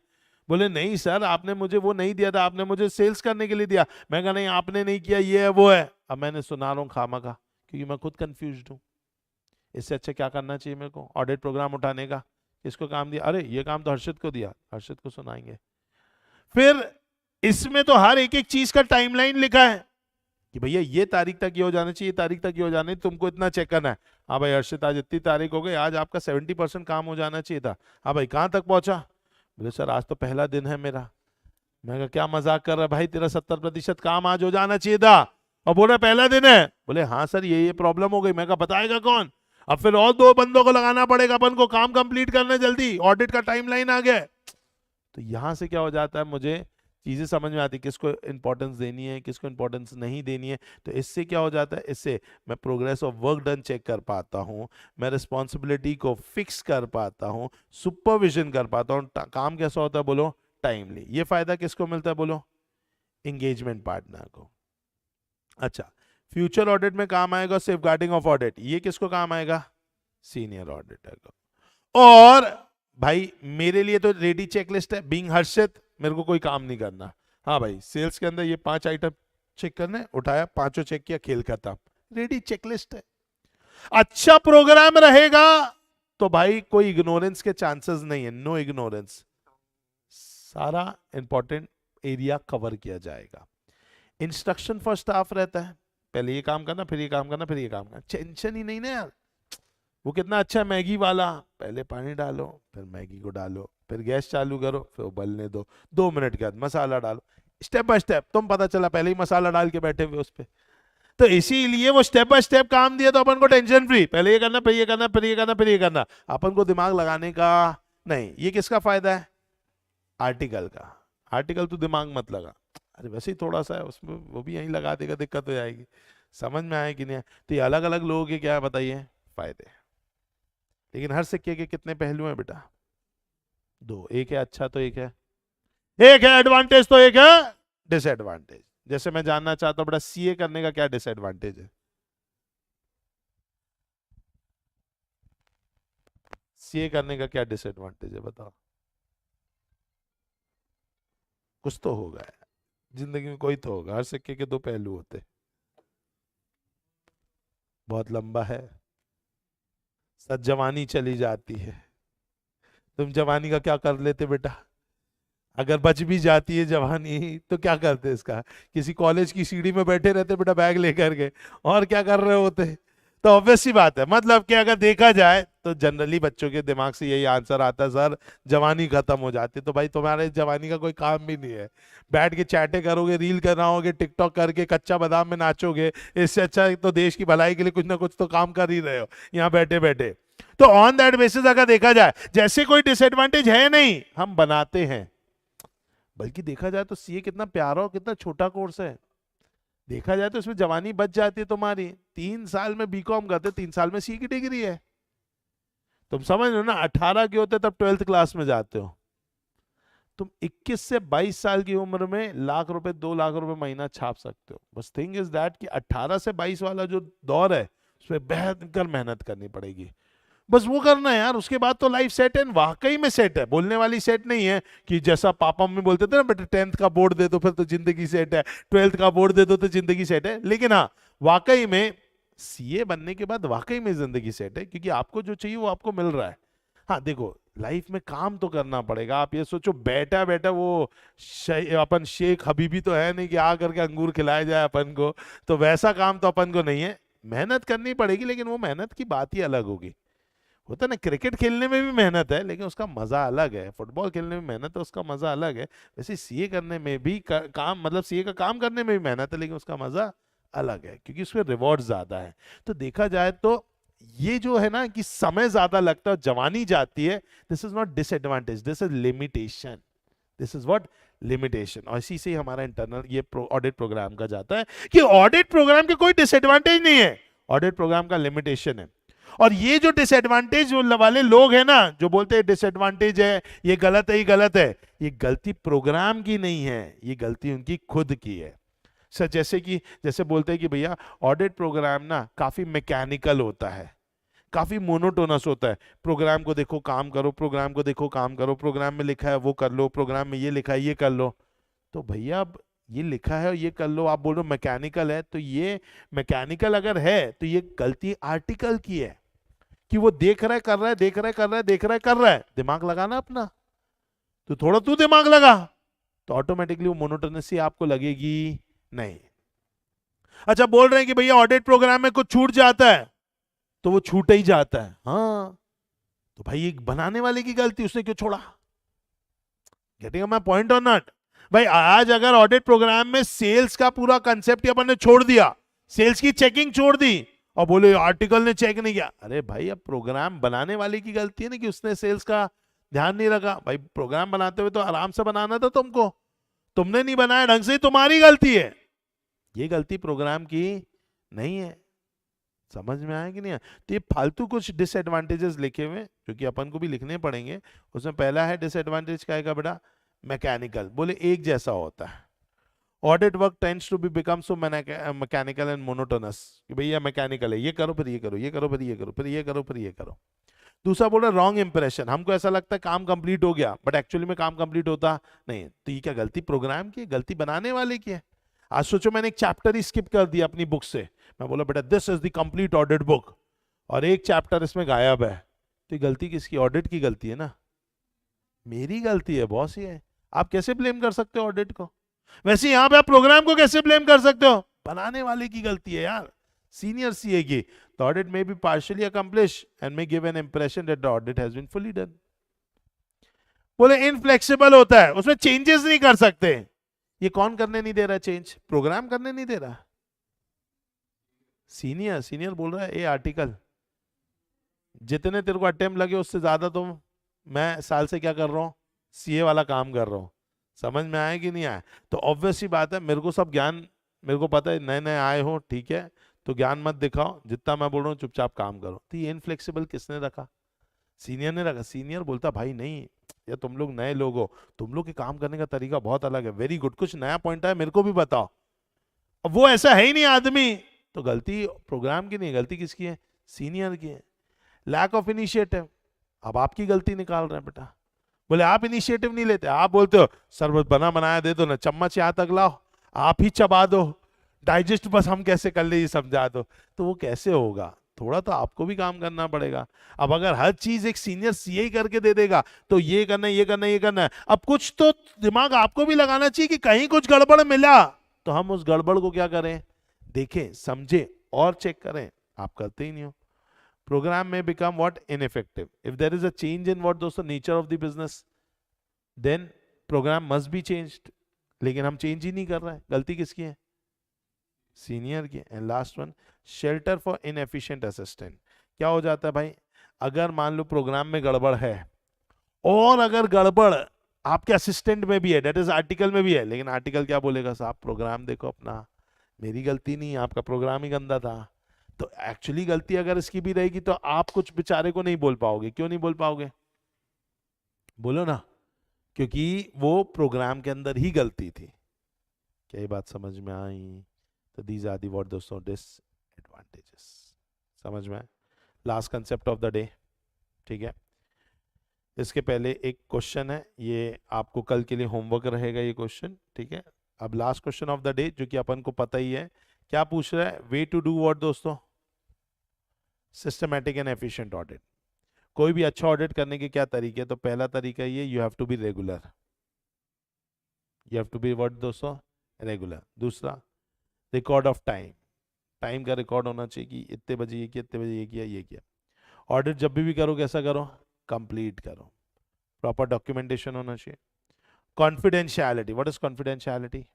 बोले नहीं सर आपने मुझे वो नहीं दिया था, आपने मुझे सेल्स करने के लिए दिया। मैं कहा नहीं आपने नहीं किया, ये है वो है। अब मैंने सुना रहा हूँ खामा का, क्योंकि मैं खुद कंफ्यूज हूँ। इससे अच्छा क्या करना चाहिए मेरे को? ऑडिट प्रोग्राम उठाने का। किसको काम दिया? अरे ये काम तो हर्षित को दिया, हर्षित को सुनाएंगे। फिर इसमें तो हर एक एक चीज का टाइमलाइन लिखा है कि भैया ये तारीख तक ये हो जाना चाहिए, तारीख तक ये हो जाना चाहिए, तुमको इतना चेक करना है। हाँ भाई हर्षित आज इतनी तारीख हो गई, आज आपका 70% काम हो जाना चाहिए था। हाँ भाई कहाँ तक पहुंचा? बोले सर आज तो पहला दिन है मेरा। मैं कहा क्या मजाक कर रहा है भाई, तेरा 70% काम आज हो जाना चाहिए था और बोल रहा पहला दिन है। बोले हाँ सर ये प्रॉब्लम हो गई। मैं कहा बताएगा कौन? अब फिर और 2 बंदों को लगाना पड़ेगा अपन को, काम कंप्लीट करना जल्दी, ऑडिट का टाइमलाइन आ गया। तो यहां से क्या हो जाता है, मुझे चीजें समझ में आती है किसको इंपॉर्टेंस देनी है, किसको इंपॉर्टेंस नहीं देनी है। तो इससे क्या हो जाता है, इससे मैं progress of work done check कर पाता हूं, मैं रिस्पॉन्सिबिलिटी को फिक्स कर पाता हूं, सुपरविजन कर पाता हूं। काम कैसा होता है बोलो? टाइमली। ये फायदा किसको मिलता है बोलो? एंगेजमेंट पार्टनर को। अच्छा, फ्यूचर ऑडिट में काम आएगा सेफगार्डिंग ऑफ ऑडिट, ये किसको काम आएगा? सीनियर ऑडिटर को। और भाई मेरे लिए तो रेडी चेकलिस्ट है, बीइंग हर्षित मेरे को कोई काम नहीं करना। हाँ भाई सेल्स के अंदर ये 5 आइटम चेक करने, उठाया, 5 चेक किया, खेल खत्म, रेडी चेकलिस्ट है। अच्छा प्रोग्राम रहेगा तो भाई कोई इग्नोरेंस के चांसेस नहीं है, नो इग्नोरेंस, सारा इंपॉर्टेंट एरिया कवर किया जाएगा। इंस्ट्रक्शन फॉर स्टाफ रहता है, पहले ये काम करना, फिर ये काम करना, फिर ये काम करना, टेंशन ही नहीं ना यार। वो कितना अच्छा मैगी वाला, पहले पानी डालो, फिर मैगी को डालो, फिर गैस चालू करो, फिर उबलने दो, 2 मिनट के बाद मसाला डालो, स्टेप बाय स्टेप। तुम पता चला पहले ही मसाला डाल के बैठे हुए उस पर। तो इसीलिए वो स्टेप बाय स्टेप काम दिया, तो अपन को टेंशन फ्री, पहले ये करना, फिर ये करना, फिर ये करना, फिर ये करना, अपन को दिमाग लगाने का नहीं। ये किसका फायदा है? आर्टिकल का। आर्टिकल तो दिमाग मत लगा, अरे वैसे ही थोड़ा सा है उसमें, वो भी यहीं लगा देगा, दिक्कत हो जाएगी। समझ में आए कि नहीं आए? तो ये अलग अलग लोगों के क्या है बताइए फायदे। लेकिन हर सिक्के के कितने पहलू हैं बेटा? दो। एक है अच्छा तो एक है, एक है एडवांटेज तो एक है डिसएडवांटेज। जैसे मैं जानना चाहता हूं बेटा सीए करने का क्या डिसएडवांटेज है? सीए करने का क्या डिसएडवांटेज है बताओ? कुछ तो होगा यार, जिंदगी में कोई तो होगा, हर सिक्के के दो पहलू होते हैं। बहुत लंबा है। सच जवानी चली जाती है। तुम जवानी का क्या कर लेते बेटा? अगर बच भी जाती है जवानी तो क्या करते इसका? किसी कॉलेज की सीढ़ी में बैठे रहते बेटा बैग लेकर के, और क्या कर रहे होते? तो ऑब्वियस सी बात है, मतलब कि अगर देखा जाए तो जनरली बच्चों के दिमाग से यही आंसर आता है, सर जवानी खत्म हो जाती। तो भाई तुम्हारे जवानी का कोई काम भी नहीं है, बैठ के चैटे करोगे, रील कराओगे, टिकटॉक करके कच्चा बादाम में नाचोगे। इससे अच्छा तो देश की भलाई के लिए कुछ ना कुछ तो काम कर ही रहे हो यहाँ बैठे बैठे। तो ऑन दैट बेसिस अगर देखा जाए, जैसे कोई डिसएडवांटेज है नहीं, हम बनाते हैं। बल्कि देखा जाए तो सीए कितना प्यारा और कितना छोटा कोर्स है। देखा जाए तो इसमें जवानी बच जाती है तुम्हारी। 3 साल में बीकॉम करते, 3 साल में सी की डिग्री है। तुम समझ लो ना, 18 के होते तब 12th क्लास में जाते हो। तुम 21 से 22 साल की उम्र में लाख रुपए 2 लाख रुपए महीना छाप सकते हो। बस थिंग इज दैट कि 18 से 22 वाला जो दौर है उसमें भयंकर मेहनत करनी पड़ेगी। बस वो करना है यार, उसके बाद तो लाइफ सेट है, वाकई में सेट है, बोलने वाली सेट नहीं है कि जैसा पापा मम्मी बोलते थे ना, बेटा 10th का बोर्ड दे दो फिर तो जिंदगी सेट है, 12th का बोर्ड दे दो तो जिंदगी सेट है। लेकिन हाँ, वाकई में सीए बनने के बाद वाकई में जिंदगी सेट है, क्योंकि आपको जो चाहिए वो आपको मिल रहा है। हाँ देखो, लाइफ में काम तो करना पड़ेगा। आप ये सोचो बेटा बेटा वो अपन शेख हबीबी तो है नहीं कि आ करके अंगूर खिलाया जाए अपन को, तो वैसा काम तो अपन को नहीं है। मेहनत करनी पड़ेगी, लेकिन वो मेहनत की बात ही अलग होगी। होता ना, क्रिकेट खेलने में भी मेहनत है लेकिन उसका मजा अलग है, फुटबॉल खेलने में मेहनत है उसका मजा अलग है। वैसे सीए करने में भी काम, मतलब सीए का काम करने में भी मेहनत है लेकिन उसका मजा अलग है, क्योंकि उसमें रिवॉर्ड ज्यादा है। तो देखा जाए तो ये जो है ना कि समय ज्यादा लगता है, जवानी जाती है, this is not disadvantage, this is limitation. This is what? Limitation. और इसी से हमारा इंटरनल ये ऑडिट प्रोग्राम का जाता है कि ऑडिट प्रोग्राम के कोई डिसएडवांटेज नहीं है, ऑडिट प्रोग्राम का लिमिटेशन है। और ये जो डिसएडवांटेज वाले लोग हैं ना, जो बोलते हैं डिसएडवांटेज है, ये गलत है, ये गलत है, ये गलती प्रोग्राम की नहीं है, ये गलती उनकी खुद की है। सर जैसे बोलते हैं कि भैया ऑडिट प्रोग्राम ना काफी मैकेनिकल होता है, काफी मोनोटोनस होता है। प्रोग्राम को देखो काम करो, प्रोग्राम को देखो काम करो, प्रोग्राम में लिखा है वो कर लो, प्रोग्राम में ये लिखा है ये कर लो। तो भैया अब ये लिखा है और ये कर लो, आप बोल रहे हो मैकेनिकल है, तो ये मैकेनिकल अगर है तो ये गलती आर्टिकल की है कि वो देख रहा है कर रहा है, देख रहा है कर रहा है, देख रहा है कर रहा है। दिमाग लगाना अपना, तो थोड़ा तू दिमाग लगा, तो ऑटोमेटिकली वो मोनोटोनसी आपको लगेगी नहीं। अच्छा, बोल रहे हैं कि भैया ऑडिट प्रोग्राम में कुछ छूट जाता है तो वो छूट ही जाता है। हाँ, तो भाई एक बनाने वाले की गलती, उसने क्यों छोड़ा? गेटिंग माय पॉइंट और नॉट? भाई आज अगर ऑडिट प्रोग्राम में सेल्स का पूरा कंसेप्ट अपन ने छोड़ दिया, सेल्स की चेकिंग छोड़ दी और बोले आर्टिकल ने चेक नहीं किया, अरे भाई अब प्रोग्राम बनाने वाले की गलती है ना कि उसने सेल्स का ध्यान नहीं रखा। भाई प्रोग्राम बनाते हुए तो आराम से बनाना था तुमको, तुमने नहीं बनाया ढंग से, तुम्हारी गलती है। ये गलती प्रोग्राम की नहीं है। समझ में आया कि नहीं? तो ये फालतू कुछ डिसएडवांटेजेस लिखे हुए जो कि अपन को भी लिखने पड़ेंगे। उसमें पहला है डिसएडवांटेज क्या है बेटा? मैकेनिकल। बोले एक जैसा होता है, audit work tends to be become so mechanical and monotonous कि भैया मैकेनिकल है, ये करो फिर ये करो, ये करो फिर ये करो, फिर ये करो फिर ये करो। दूसरा बोल रहा रॉन्ग इंप्रेशन, हमको ऐसा लगता है काम कंप्लीट हो गया बट एक्चुअली में काम कंप्लीट होता नहीं। तो ये क्या गलती प्रोग्राम की है, गलती बनाने वाले की है? आज सोचो मैंने एक चैप्टर ही स्किप कर दिया अपनी बुक से, मैं बोला बेटा this is the complete audit book, और एक चैप्टर इसमें गायब है, तो ये गलती किसकी? ऑडिट की गलती है ना, मेरी गलती है बॉस। ये आप कैसे ब्लेम कर सकते हो ऑडिट को? वैसे यहां पे आप प्रोग्राम को कैसे ब्लेम कर सकते हो? बनाने वाले की गलती है यार, सीनियर सीए की। The audit may be partially accomplished and may give an impression that the audit has been fully done. बोले इनफ्लेक्सिबल होता है, उसमें चेंजेस नहीं कर सकते। ये कौन करने नहीं दे रहा चेंज? प्रोग्राम करने नहीं दे रहा, सीनियर। सीनियर बोल रहा है ए आर्टिकल जितने तेरे को अटेम्प्ट लगे उससे ज्यादा तो मैं साल से क्या कर रहा हूं? सीए वाला काम कर रहा हूं। समझ में आया कि नहीं आया? तो ऑब्वियस ही बात है, मेरे को सब ज्ञान, मेरे को पता है नए नए आए हो, ठीक है, तो ज्ञान मत दिखाओ, जितना मैं बोल रहा हूँ चुपचाप काम करो। तो ये इनफ्लेक्सिबल किसने रखा? सीनियर ने रखा। सीनियर बोलता भाई नहीं, या तुम लोग नए लोग हो, तुम लोग के काम करने का तरीका बहुत अलग है, वेरी गुड, कुछ नया पॉइंट है मेरे को भी बताओ। अब वो ऐसा है ही नहीं आदमी, तो गलती प्रोग्राम की नहीं, गलती किसकी है? सीनियर की है। लैक ऑफ इनिशिएटिव, अब आपकी गलती निकाल रहे हैं बेटा। बोले आप इनिशिएटिव नहीं लेते, आप बोलते हो शरबत बना बनाया दे दो ना, चम्मच यहाँ तक लाओ, आप ही चबा दो, डाइजेस्ट बस हम कैसे कर ले ये समझा दो, तो वो कैसे होगा? थोड़ा तो आपको भी काम करना पड़ेगा। अब अगर हर चीज एक सीनियर सीए ही करके दे देगा तो ये करना है, ये करना है, ये करना है, अब कुछ तो दिमाग आपको भी लगाना चाहिए कि कहीं कुछ गड़बड़ मिला तो हम उस गड़बड़ को क्या करें, देखें, समझे और चेक करें। आप करते ही नहीं हो। program may become what? Ineffective if there is a change in what दोस्तों nature of the business, then program must be changed, लेकिन हम चेंज ही नहीं कर रहे हैं। गलती किसकी है? सीनियर की। And last one, shelter for inefficient assistant. क्या हो जाता है भाई, अगर मान लो प्रोग्राम में गड़बड़ है और अगर गड़बड़ आपके असिस्टेंट में भी है, डेट इज आर्टिकल में भी है, लेकिन आर्टिकल क्या बोलेगा? साहब प्रोग्राम देखो अपना, मेरी गलती नहीं, आपका प्रोग्राम ही गंदा था। तो एक्चुअली गलती अगर इसकी भी रहेगी तो आप कुछ बेचारे को नहीं बोल पाओगे। क्यों नहीं बोल पाओगे? बोलो ना, क्योंकि वो प्रोग्राम के अंदर ही गलती थी। क्या ये बात समझ में आई? तो दीज आर दी व्हाट दोस्तों डिसएडवांटेजेस। समझ में आए? Last concept of the day, ठीक है। इसके पहले एक क्वेश्चन है, ये आपको कल के लिए होमवर्क रहेगा ये क्वेश्चन, ठीक है। अब last question of the day जो कि अपन को पता ही है, क्या पूछ रहा है? वे टू डू व्हाट दोस्तों? Systematic and efficient audit. कोई भी अच्छा ऑडिट करने के क्या तरीके? तो पहला तरीका ये, you have to be regular, you have to be what दोस्तों? रेगुलर। दूसरा, रिकॉर्ड ऑफ टाइम, टाइम का रिकॉर्ड होना चाहिए कि इतने बजे ये किया, इतने बजे ये किया, ये किया। ऑडिट जब भी करो कैसा करो? कंप्लीट करो, प्रॉपर डॉक्यूमेंटेशन होना चाहिए। Confidentiality, what is confidentiality?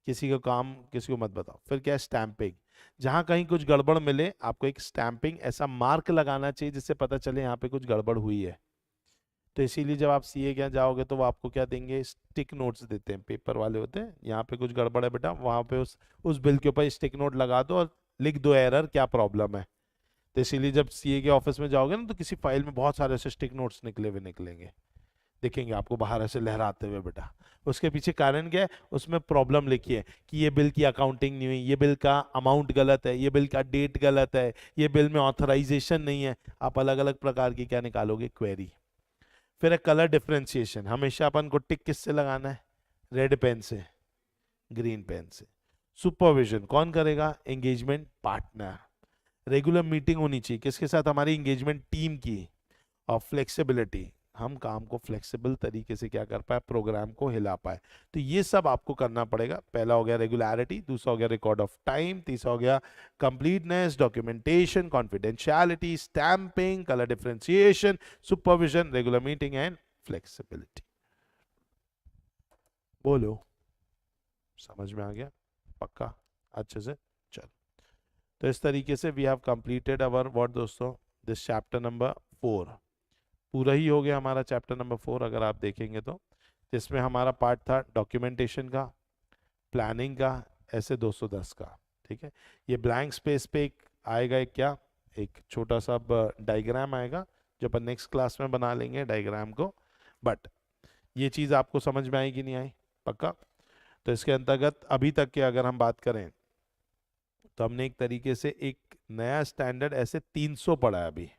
किसी को काम किसी को मत बताओ। फिर क्या है? स्टैंपिंग, जहां कहीं कुछ गड़बड़ मिले आपको एक स्टैंपिंग ऐसा मार्क लगाना चाहिए जिससे पता चले यहाँ पे कुछ गड़बड़ हुई है। तो इसीलिए जब आप सीए के यहाँ जाओगे तो वो आपको क्या देंगे? स्टिक नोट्स देते हैं, पेपर वाले होते हैं, यहाँ पे कुछ गड़बड़ है बेटा, वहां पे उस बिल के ऊपर स्टिक नोट लगा दो और लिख दो एरर, क्या प्रॉब्लम है। तो इसीलिए जब सीए के ऑफिस में जाओगे ना तो किसी फाइल में बहुत सारे ऐसे स्टिक नोट्स निकले हुए निकलेंगे, दिखेंगे आपको बाहर ऐसे लहराते हुए बेटा। उसके पीछे कारण क्या है? उसमें प्रॉब्लम लिखी है कि ये बिल की अकाउंटिंग नहीं हुई, ये बिल का अमाउंट गलत है, ये बिल का डेट गलत है, ये बिल में ऑथराइजेशन नहीं है। आप अलग अलग प्रकार की क्या निकालोगे? क्वेरी। फिर है कलर डिफ्रेंशिएशन, हमेशा अपन को टिक किससे लगाना है? रेड पेन से, ग्रीन पेन से। सुपरविजन कौन करेगा? Engagement partner. रेगुलर मीटिंग होनी चाहिए, किसके साथ? हमारी एंगेजमेंट टीम की। और फ्लेक्सिबिलिटी, हम काम को फ्लेक्सिबल तरीके से क्या कर पाए? प्रोग्राम को हिला पाए। तो ये सब आपको करना पड़ेगा। पहला हो गया रेगुलरिटी, दूसरा हो गया रिकॉर्ड ऑफ टाइम, तीसरा हो गया completeness, documentation, confidentiality, stamping, colour differentiation, supervision, regular meeting and flexibility. बोलो, समझ में आ गया? पक्का? अच्छे से? चलो, तो इस तरीके से we have completed our what दोस्तों? दिस चैप्टर नंबर 4 पूरा ही हो गया हमारा चैप्टर नंबर 4 अगर आप देखेंगे तो। जिसमें हमारा पार्ट था डॉक्यूमेंटेशन का, प्लानिंग का, ऐसे 210 का, ठीक है। ये ब्लैंक स्पेस पे एक आएगा, एक क्या, एक छोटा सा डायग्राम आएगा जो अपन नेक्स्ट क्लास में बना लेंगे डायग्राम को। बट ये चीज़ आपको समझ में आई कि नहीं आई? पक्का? तो इसके अंतर्गत अभी तक के अगर हम बात करें तो हमने एक तरीके से एक नया स्टैंडर्ड ऐसे 300 पढ़ा है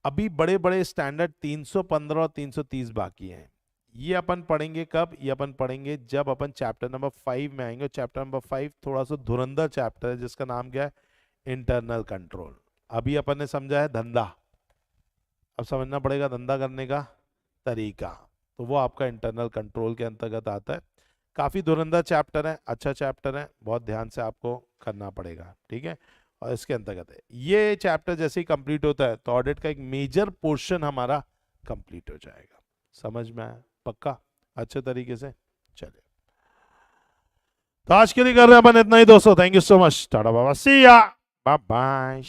अभी बड़े बड़े स्टैंडर्ड 315 और 330 बाकी हैं। ये अपन पढ़ेंगे कब? ये अपन पढ़ेंगे जब अपन चैप्टर नंबर 5 में आएंगे। चैप्टर नंबर 5 थोड़ा सा धुरंधर चैप्टर है जिसका नाम क्या है? Internal control. अभी अपन ने समझा है धंधा, अब समझना पड़ेगा धंधा करने का तरीका, तो वो आपका इंटरनल कंट्रोल के अंतर्गत आता है। काफी धुरंधर चैप्टर है, अच्छा चैप्टर है, बहुत ध्यान से आपको करना पड़ेगा, ठीक है। और इसके अंतर्गत है ये चैप्टर जैसे ही कंप्लीट होता है तो ऑडिट का एक मेजर पोर्शन हमारा कंप्लीट हो जाएगा। समझ में आया? पक्का? अच्छे तरीके से? चलिए, तो आज के लिए कर रहे हैं अपन इतना ही दोस्तों। Thank you so much, tata बाबा, सी या, बाय बाय।